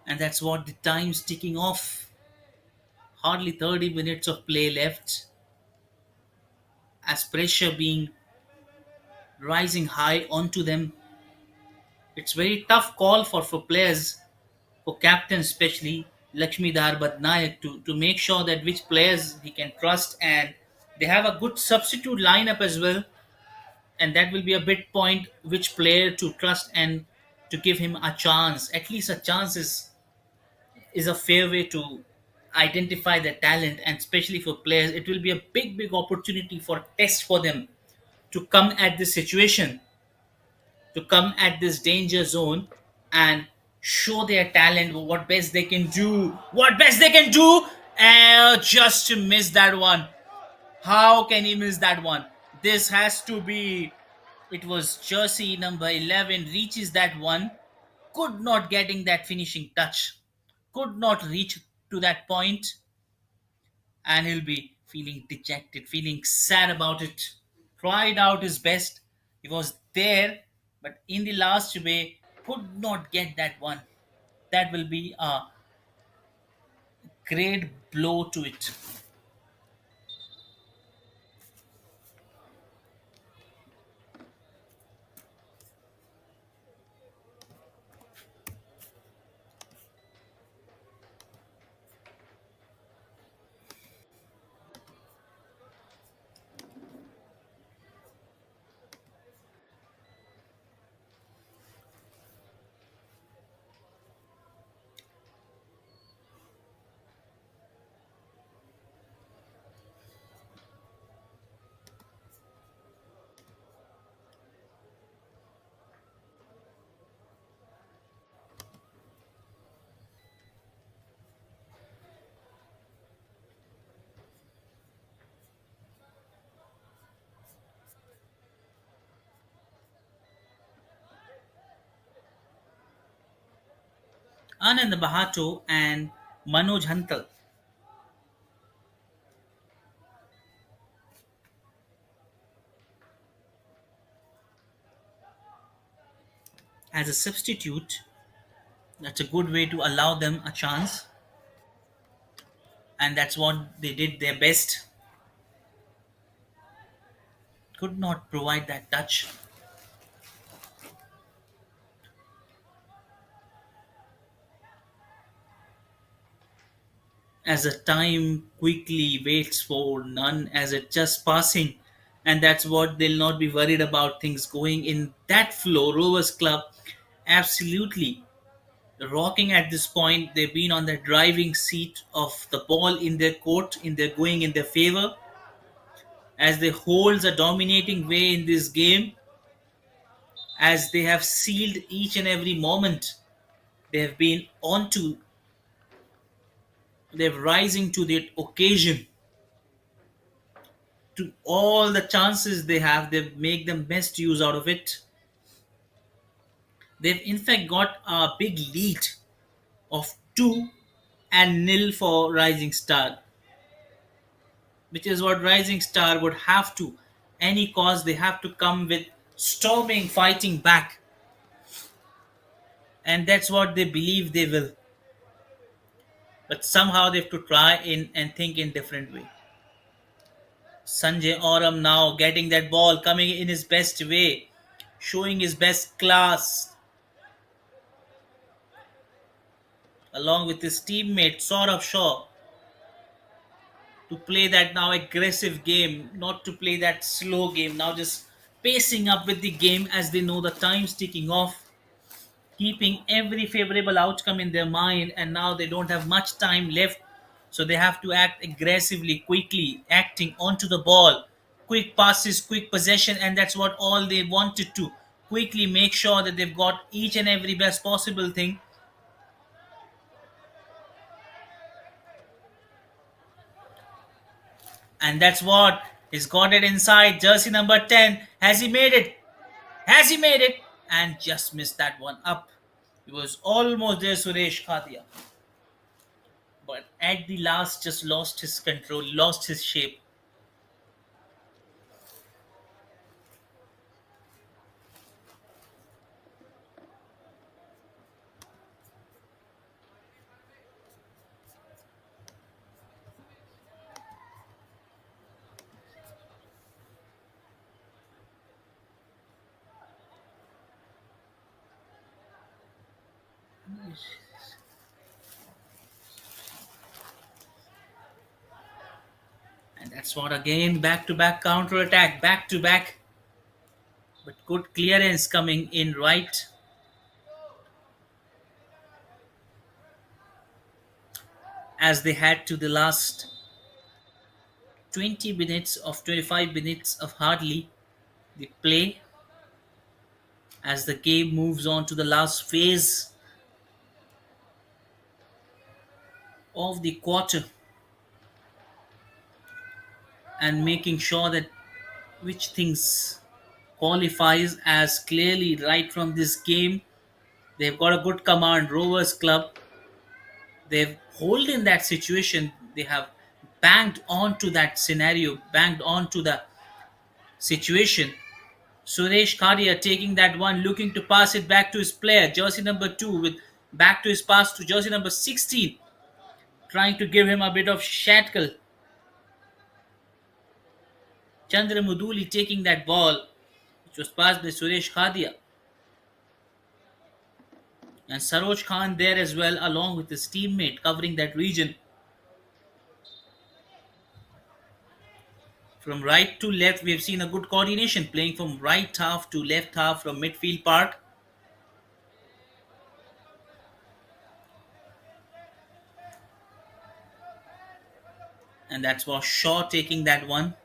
And that's what the time's ticking off. Hardly 30 minutes of play left as pressure being rising high onto them. It's very tough call for players, for captain especially Lakshmidhar Badnayak to make sure that which players he can trust, and they have a good substitute lineup as well, and that will be a bit point which player to trust and to give him a chance. At least a chance is a fair way to identify the talent, and especially for players it will be a big opportunity for test for them to come at this situation, to come at this danger zone and show their talent, what best they can do, what best they can do. Just to miss that one. How can he miss that one? This has to be. It was jersey number 11 reaches that one, could not getting that finishing touch, could not reach to that point, and he'll be feeling dejected, feeling sad about it. Tried out his best. He was there, but in the last way, could not get that one. That will be a great blow to it. Anand Bahato and Manoj Hantal as a substitute. That's a good way to allow them a chance, and that's what they did their best. Could not provide that touch. As the time quickly waits for none, as it just passing, and that's what they'll not be worried about things going in that flow. Rovers Club absolutely rocking at this point. They've been on the driving seat of the ball in their court, in their going in their favor, as they holds a dominating way in this game, as they have sealed each and every moment. They have been onto, they're rising to the occasion. To all the chances they have, they make them best use out of it. They've in fact got a big lead of 2-0 for Rising Star, which is what Rising Star would have to, any cause they have to come with storming, fighting back, and that's what they believe they will. But somehow they have to try in and think in different way. Sanjay Oram now getting that ball, coming in his best way, showing his best class, along with his teammate Saurabh Shaw, to play that now aggressive game, not to play that slow game. Now just pacing up with the game as they know the time's ticking off, keeping every favorable outcome in their mind, and now they don't have much time left, so they have to act aggressively, quickly, acting onto the ball, quick passes, quick possession, and that's what all they wanted to quickly make sure that they've got each and every best possible thing. And that's what he's got it inside. Jersey number 10. Has he made it? Has he made it? And just missed that one up. He was almost there, Suresh Khadia. But at the last, just lost his control, lost his shape. And that's what again, back to back counter attack, back to back. But good clearance coming in right as they had to the last 20 minutes of 25 minutes of hardly the play, as the game moves on to the last phase of the quarter, and making sure that which things qualifies as clearly right from this game. They've got a good command. Rovers Club, they've hold in that situation. They have banged onto that scenario, banged onto the situation. Suresh Khadia taking that one, looking to pass it back to his player, jersey number 2, with back to his pass to jersey number 16, trying to give him a bit of shackle. Chandra Muduli taking that ball, which was passed by Suresh Khadia. And Saroj Khan there as well, along with his teammate, covering that region. From right to left, we have seen a good coordination, playing from right half to left half from midfield park. And that's was Shaw taking that one.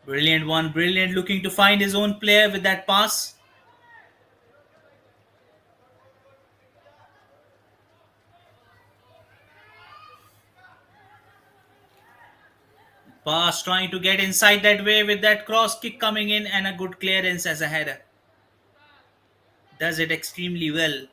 Brilliant one, brilliant, looking to find his own player with that pass. Pass trying to get inside that way with that cross kick coming in and a good clearance as a header. Does it extremely well.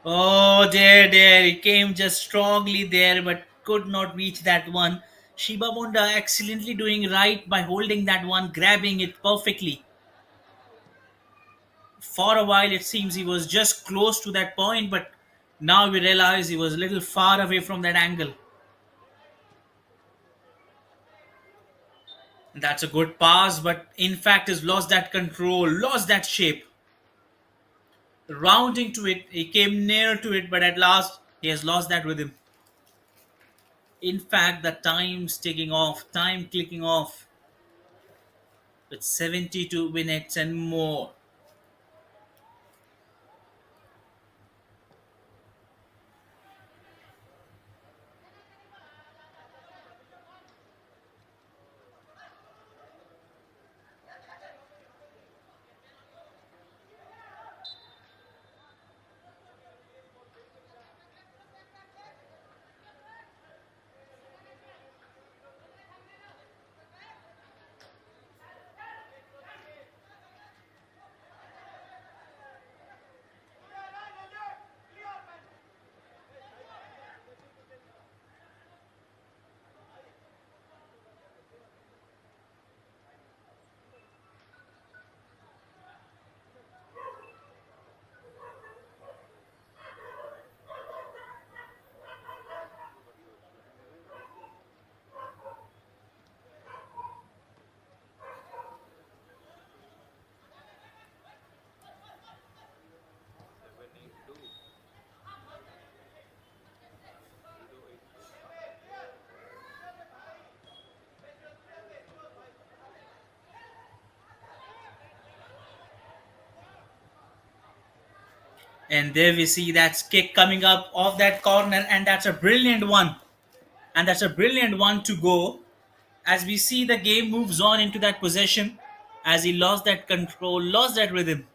Oh, there. He came just strongly there, but could not reach that one. Shiba Munda excellently doing right by holding that one, grabbing it perfectly. For a while, it seems he was just close to that point, but now we realize he was a little far away from that angle. That's a good pass, but in fact, has lost that control, lost that shape. Rounding to it, he came near to it, but at last, he has lost that rhythm. In fact, the time's ticking off, time clicking off with 72 minutes and more. And there we see that kick coming up off that corner, and that's a brilliant one. And that's a brilliant one to go. As we see the game moves on into that possession, as he lost that control, lost that rhythm.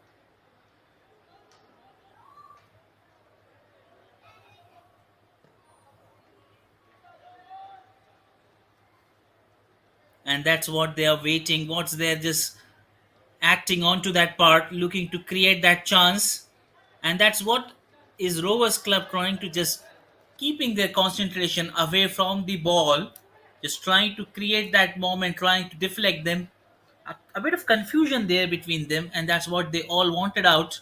And that's what they are waiting. What's they're just acting onto that part, looking to create that chance. And that's what is Rovers Club trying to just keeping their concentration away from the ball, just trying to create that moment, trying to deflect them. A bit of confusion there between them, and that's what they all wanted out,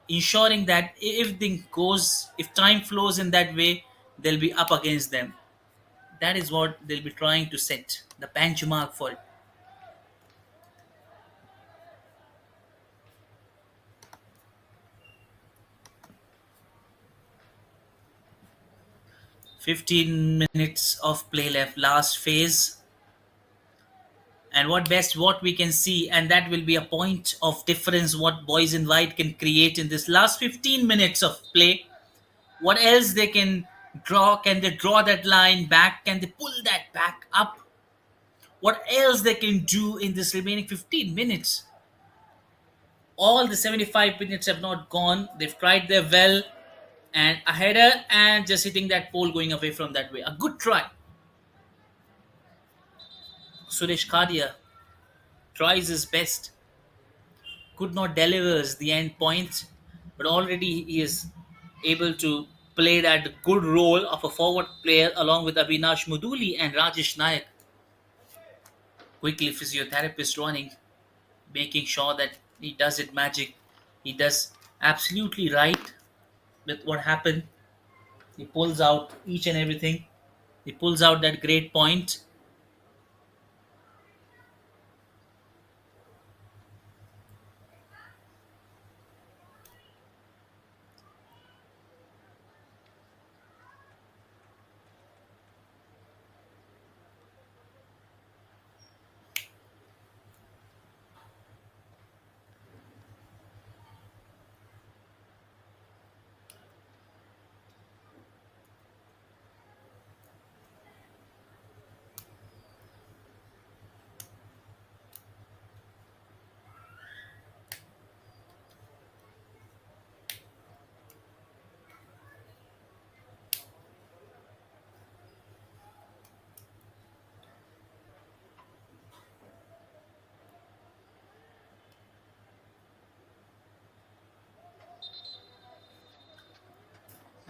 ensuring that if thing goes, if time flows in that way, they'll be up against them. That is what they'll be trying to set the benchmark for it. 15 minutes of play left, last phase. And what we can see, and that will be a point of difference what boys in white can create in this last 15 minutes of play. What else they can draw? Can they draw that line back? Can they pull that back up? What else they can do in this remaining 15 minutes? All the 75 minutes have not gone. They've tried their well, and a header and just hitting that pole going away from that way. A good try. Suresh Kadia tries his best, could not delivers the end point, but already he is able to play that good role of a forward player along with Avinash Muduli and Rajesh Nayak. Quickly physiotherapist running, making sure that He does it magic. He does absolutely right with what happened. He pulls out each and everything. He pulls out that great point.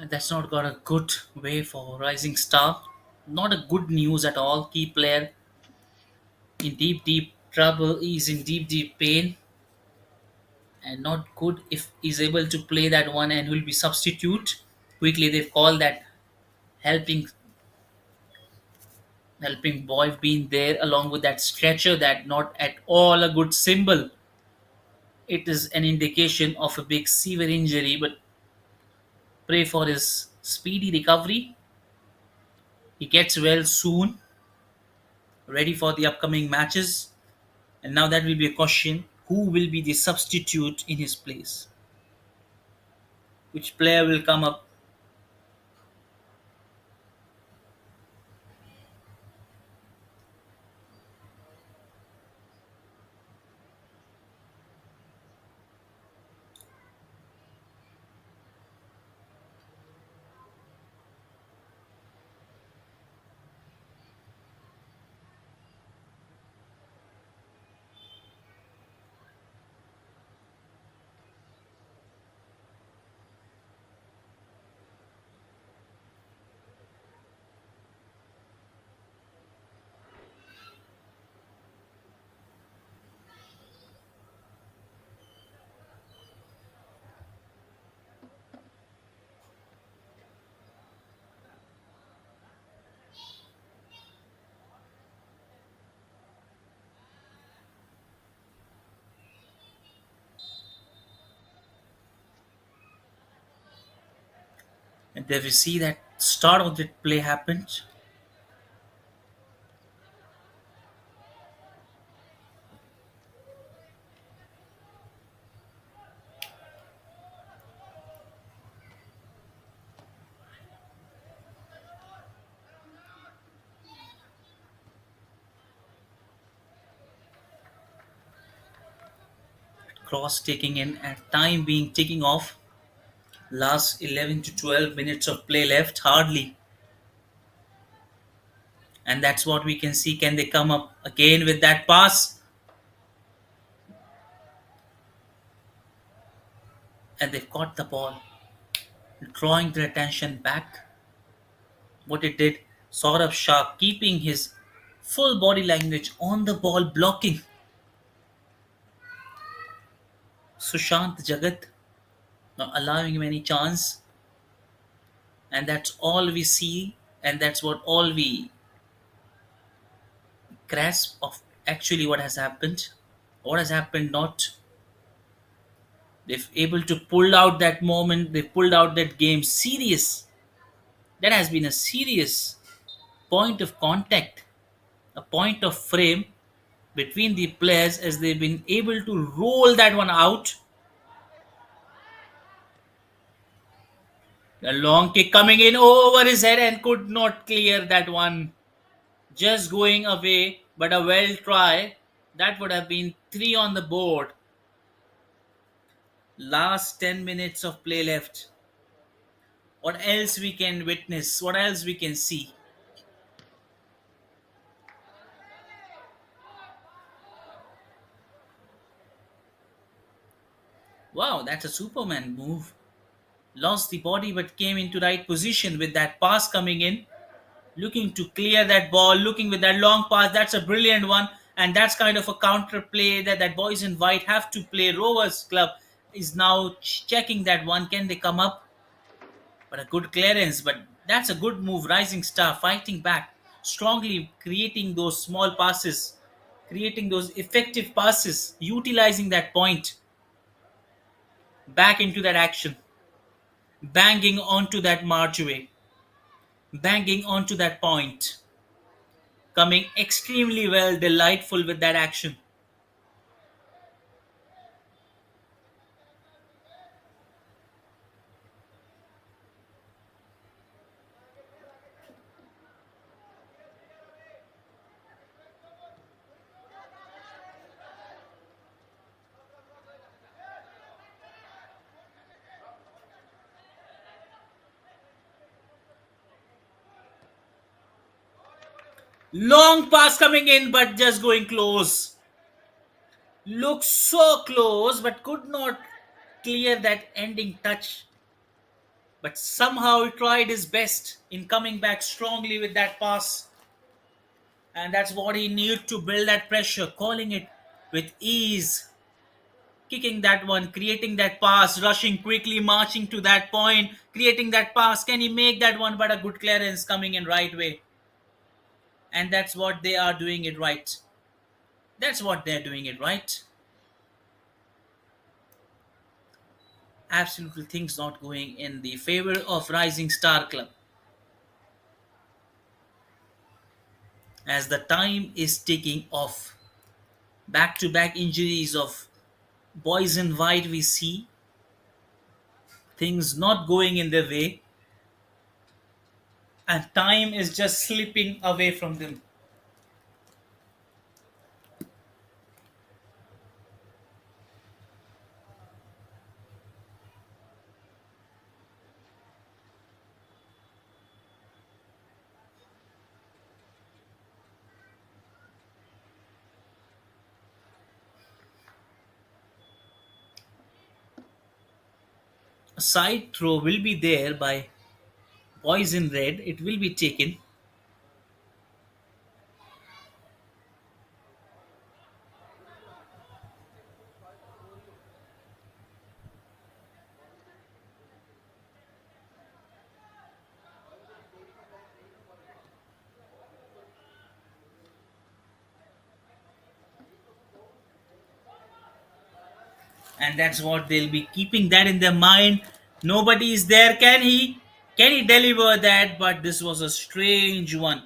And that's not got a good way for Rising Star. Not a good news at all. Key player in deep, deep trouble. He's in deep, deep pain. And not good if he's able to play that one and will be substitute. Quickly they've called that helping helping boy being there along with that stretcher, that not at all a good symbol. It is an indication of a big severe injury, but pray for his speedy recovery. He gets well soon, ready for the upcoming matches. And now that will be a question, who will be the substitute in his place? Which player will come up? And there we see that start of the play happened. Cross taking in at time being ticking off. Last 11 to 12 minutes of play left, hardly. And that's what we can see. Can they come up again with that pass? And they've caught the ball, drawing their attention back. What it did, Saurabh Shah keeping his full body language on the ball, blocking Sushant Jagat, not allowing him any chance. And that's all we see, and that's what all we grasp of actually what has happened. What has happened, not. They've able to pull out that moment, they pulled out that game serious. That has been a serious point of contact, a point of frame between the players as they've been able to roll that one out. A long kick coming in over his head and could not clear that one. Just going away, but a well try. That would have been three on the board. Last 10 minutes of play left. What else we can witness? What else we can see? Wow, that's a Superman move. Lost the body but came into right position with that pass coming in. Looking to clear that ball, looking with that long pass. That's a brilliant one. And that's kind of a counter play that boys in white have to play. Rovers Club is now checking that one. Can they come up? But a good clearance. But that's a good move. Rising Star fighting back strongly, creating those small passes, creating those effective passes, utilizing that point back into that action, banging onto that marchway, banging onto that point, coming extremely well, delightful with that action. Long pass coming in, but just going close. Looks so close, but could not clear that ending touch. But somehow he tried his best in coming back strongly with that pass. And that's what he needed to build that pressure, calling it with ease, kicking that one, creating that pass, rushing quickly, marching to that point, creating that pass. Can he make that one? But a good clearance coming in right way. And that's what they are doing it right. That's what they're doing it right. Absolutely things not going in the favor of Rising Star Club. As the time is ticking off, back to back injuries of boys in white, we see things not going in their way, and time is just slipping away from them. A side throw will be there by boys in red. It will be taken, and that's what they'll be keeping that in their mind. Nobody is there. Can he deliver that? But this was a strange one.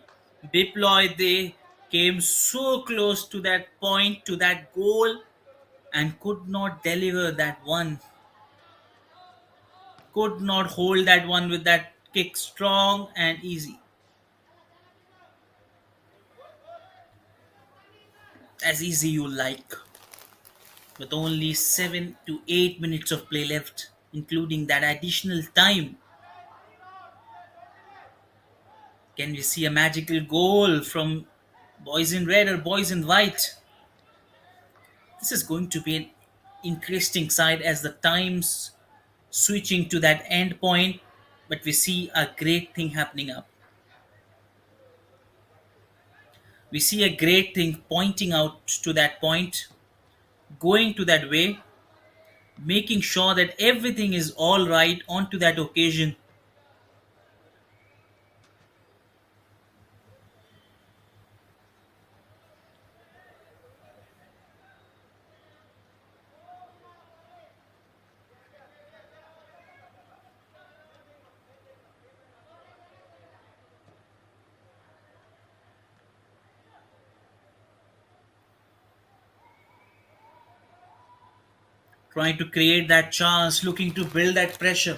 Deploy, they came so close to that point, to that goal, and could not deliver that one. Could not hold that one with that kick strong and easy. As easy you like. With only 7 to 8 minutes of play left, including that additional time. Can we see a magical goal from boys in red or boys in white? This is going to be an interesting side as the times switching to that end point, but we see a great thing happening up. We see a great thing pointing out to that point, going to that way, making sure that everything is all right onto that occasion. Trying to create that chance, looking to build that pressure.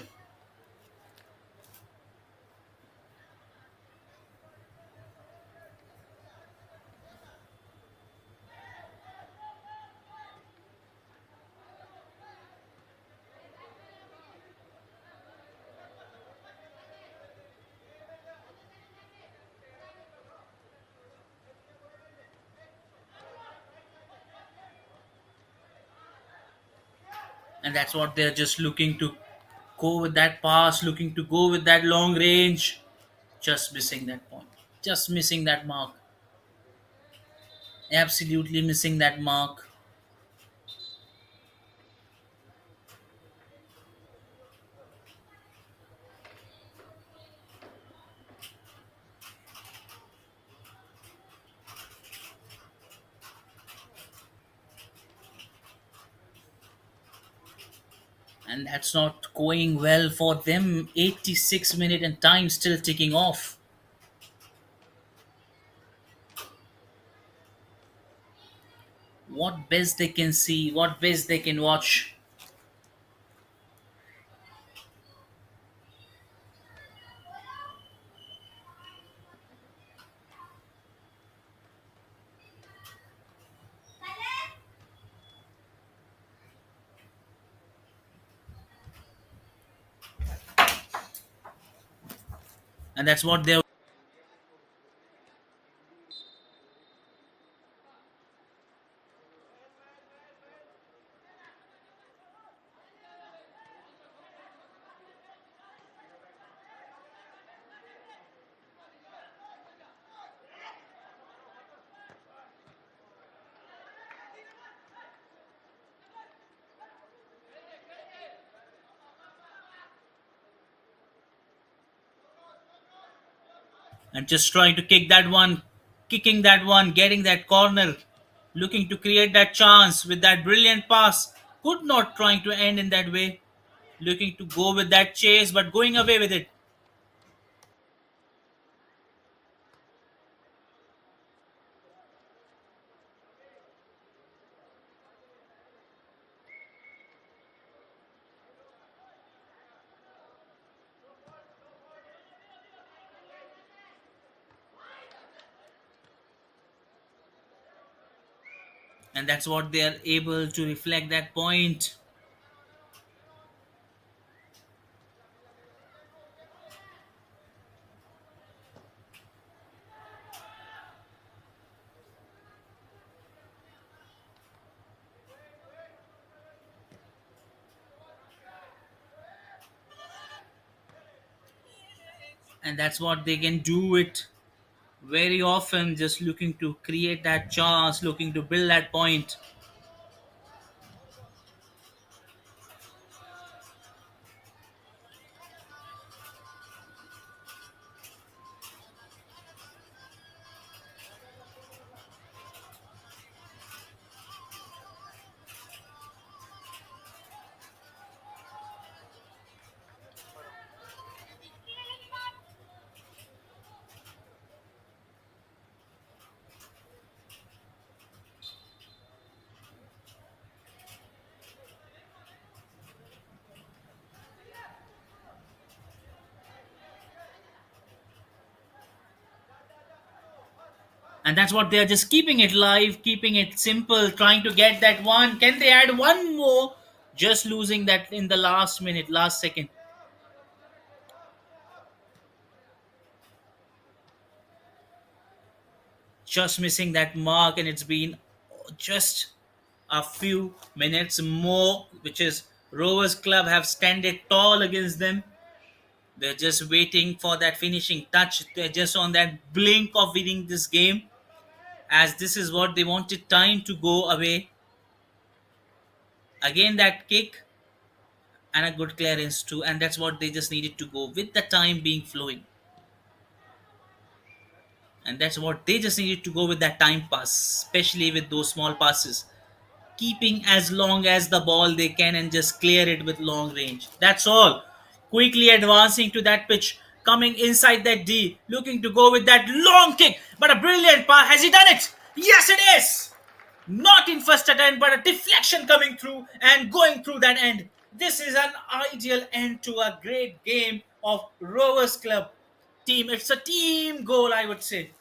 And that's what they're just looking to go with that pass, looking to go with that long range, just missing that point, just missing that mark. Absolutely missing that mark. And that's not going well for them. 86 minute and time still ticking off. What best they can see, what best they can watch. And that's what they're. And just trying to kick that one, kicking that one, getting that corner, looking to create that chance with that brilliant pass. Could not trying to end in that way, looking to go with that chase, but going away with it. And that's what they are able to reflect that point. And that's what they can do it very often, just looking to create that chance, looking to build that point. And that's what they're just keeping it live, keeping it simple, trying to get that one. Can they add one more? Just losing that in the last minute, last second. Just missing that mark, and it's been just a few minutes more, which is Rovers Club have standed tall against them. They're just waiting for that finishing touch. They're just on that blink of winning this game, as this is what they wanted time to go away. Again, that kick and a good clearance too, and that's what they just needed to go with the time being flowing. And that's what they just needed to go with that time pass, especially with those small passes, keeping as long as the ball they can and just clear it with long range. That's all. Quickly advancing to that pitch, coming inside that D, looking to go with that long kick, but a brilliant pass. Has he done it? Yes, it is. Not in first attempt, but a deflection coming through and going through that end. This is an ideal end to a great game of Rovers Club team. It's a team goal, I would say.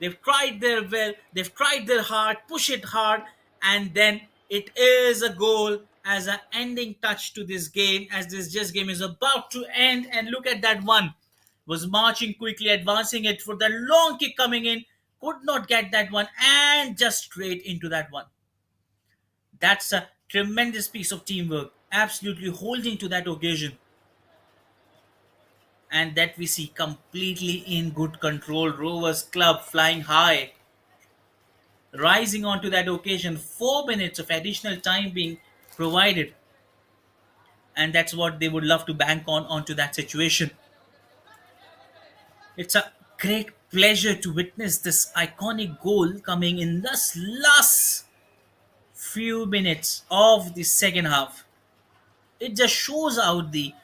They've tried their well, they've tried their hard, push it hard, and then it is a goal as an ending touch to this game, as this just game is about to end. And look at that one. Was marching quickly, advancing it for the long kick coming in, could not get that one, and just straight into that one. That's a tremendous piece of teamwork, absolutely holding to that occasion, and that we see completely in good control. Rovers Club flying high. rising onto that occasion, 4 minutes of additional time being provided, and that's what they would love to bank on onto that situation. It's a great pleasure to witness this iconic goal coming in this last few minutes of the second half. It just shows out the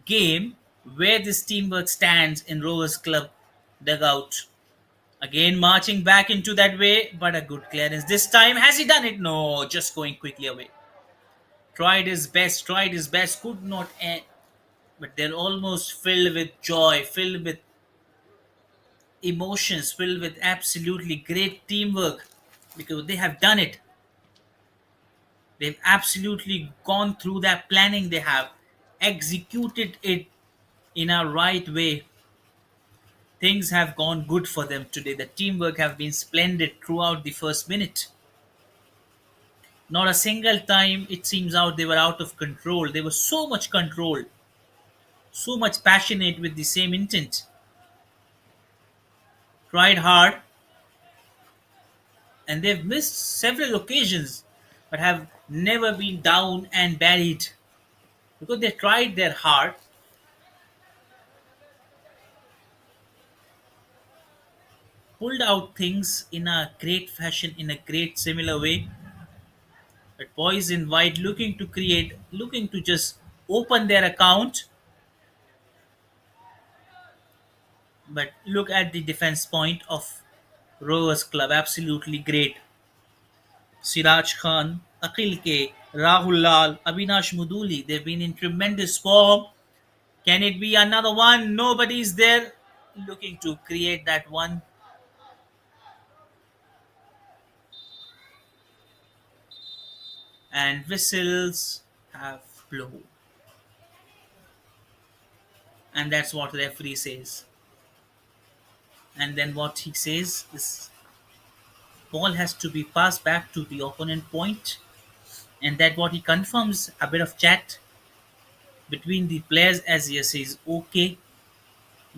game where this teamwork stands in Rovers Club dugout. Again, marching back into that way, but a good clearance. This time, has he done it? No, just going quickly away. Tried his best, could not end. But they're almost filled with joy, filled with emotions, filled with absolutely great teamwork because they have done it. They've absolutely gone through that planning, they have executed it in a right way. Things have gone good for them today. The teamwork have been splendid throughout the first minute. Not a single time it seems out they were out of control. They were so much controlled, so much passionate with the same intent. Tried hard, and they've missed several occasions, but have never been down and buried because they tried their hard, pulled out things in a great fashion, in a great similar way. But boys in white looking to create, looking to just open their account. But look at the defense point of Rovers Club, absolutely great. Siraj Khan, Akil K, Rahul Lal, Avinash Muduli, they've been in tremendous form. Can it be another one? Nobody's there looking to create that one. And whistles have blown. And that's what the referee says. And then what he says is ball has to be passed back to the opponent point, and that what he confirms a bit of chat between the players as he says okay,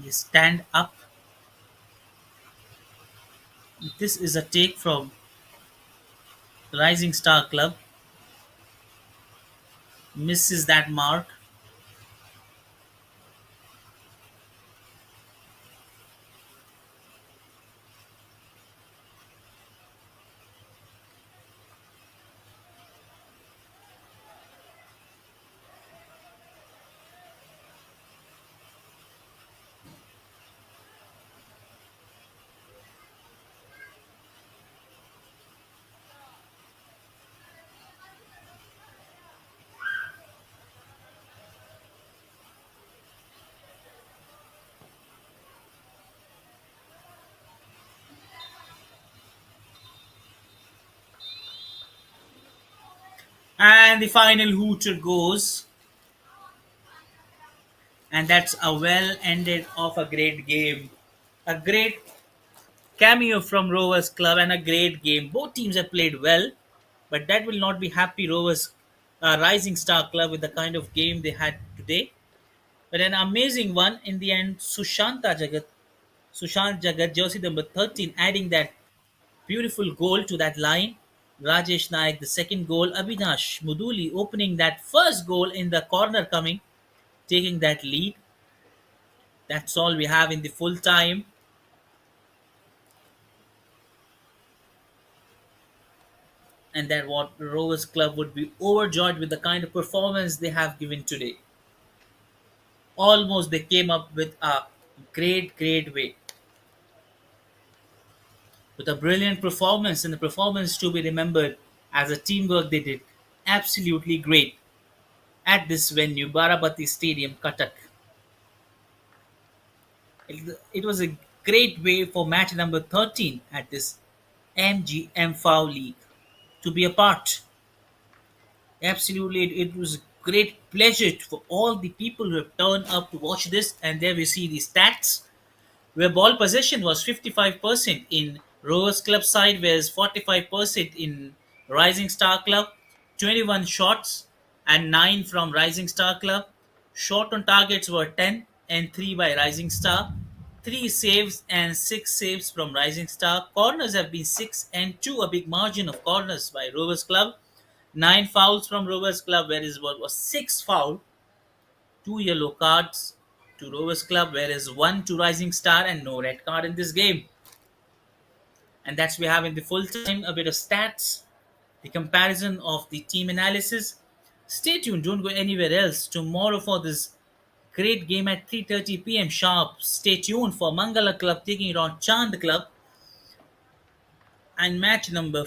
you stand up. This is a take from Rising Star Club, misses that mark. And the final hooter goes, and that's a well ended of a great game. A great cameo from Rovers Club and a great game. Both teams have played well, but that will not be happy Rovers Rising Star Club with the kind of game they had today. But an amazing one in the end. Sushant Jagat, jersey number 13, adding that beautiful goal to that line. Rajesh Naik, the second goal. Abhinash Muduli opening that first goal in the corner coming, taking that lead. That's all we have in the full time. And that what Rovers Club would be overjoyed with the kind of performance they have given today. Almost they came up with a great way, with a brilliant performance, and the performance to be remembered as a teamwork they did absolutely great at this venue, Barabati Stadium, Cuttack. It was a great way for match number 13 at this MGM FAO League to be a part. Absolutely, it was a great pleasure for all the people who have turned up to watch this. And there we see the stats where ball possession was 55% in Rovers Club side, whereas 45% in Rising Star Club. 21 shots and 9 from Rising Star Club. Shot on targets were 10 and 3 by Rising Star. 3 saves and 6 saves from Rising Star. Corners have been 6 and 2, a big margin of corners by Rovers Club. 9 fouls from Rovers Club, whereas what was 6 foul, 2 yellow cards to Rovers Club, whereas 1 to Rising Star, and no red card in this game. And that's we have in the full time a bit of stats, the comparison of the team analysis. Stay tuned, don't go anywhere else. Tomorrow for this great game at 3:30 p.m. sharp. Stay tuned for Mangala Club taking it on Chand Club, and match number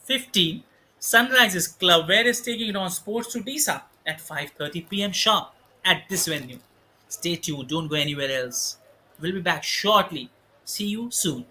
15, Sunrises Club, where is taking it on Sports Tudisa at 5:30 p.m. sharp at this venue. Stay tuned, don't go anywhere else. We'll be back shortly. See you soon.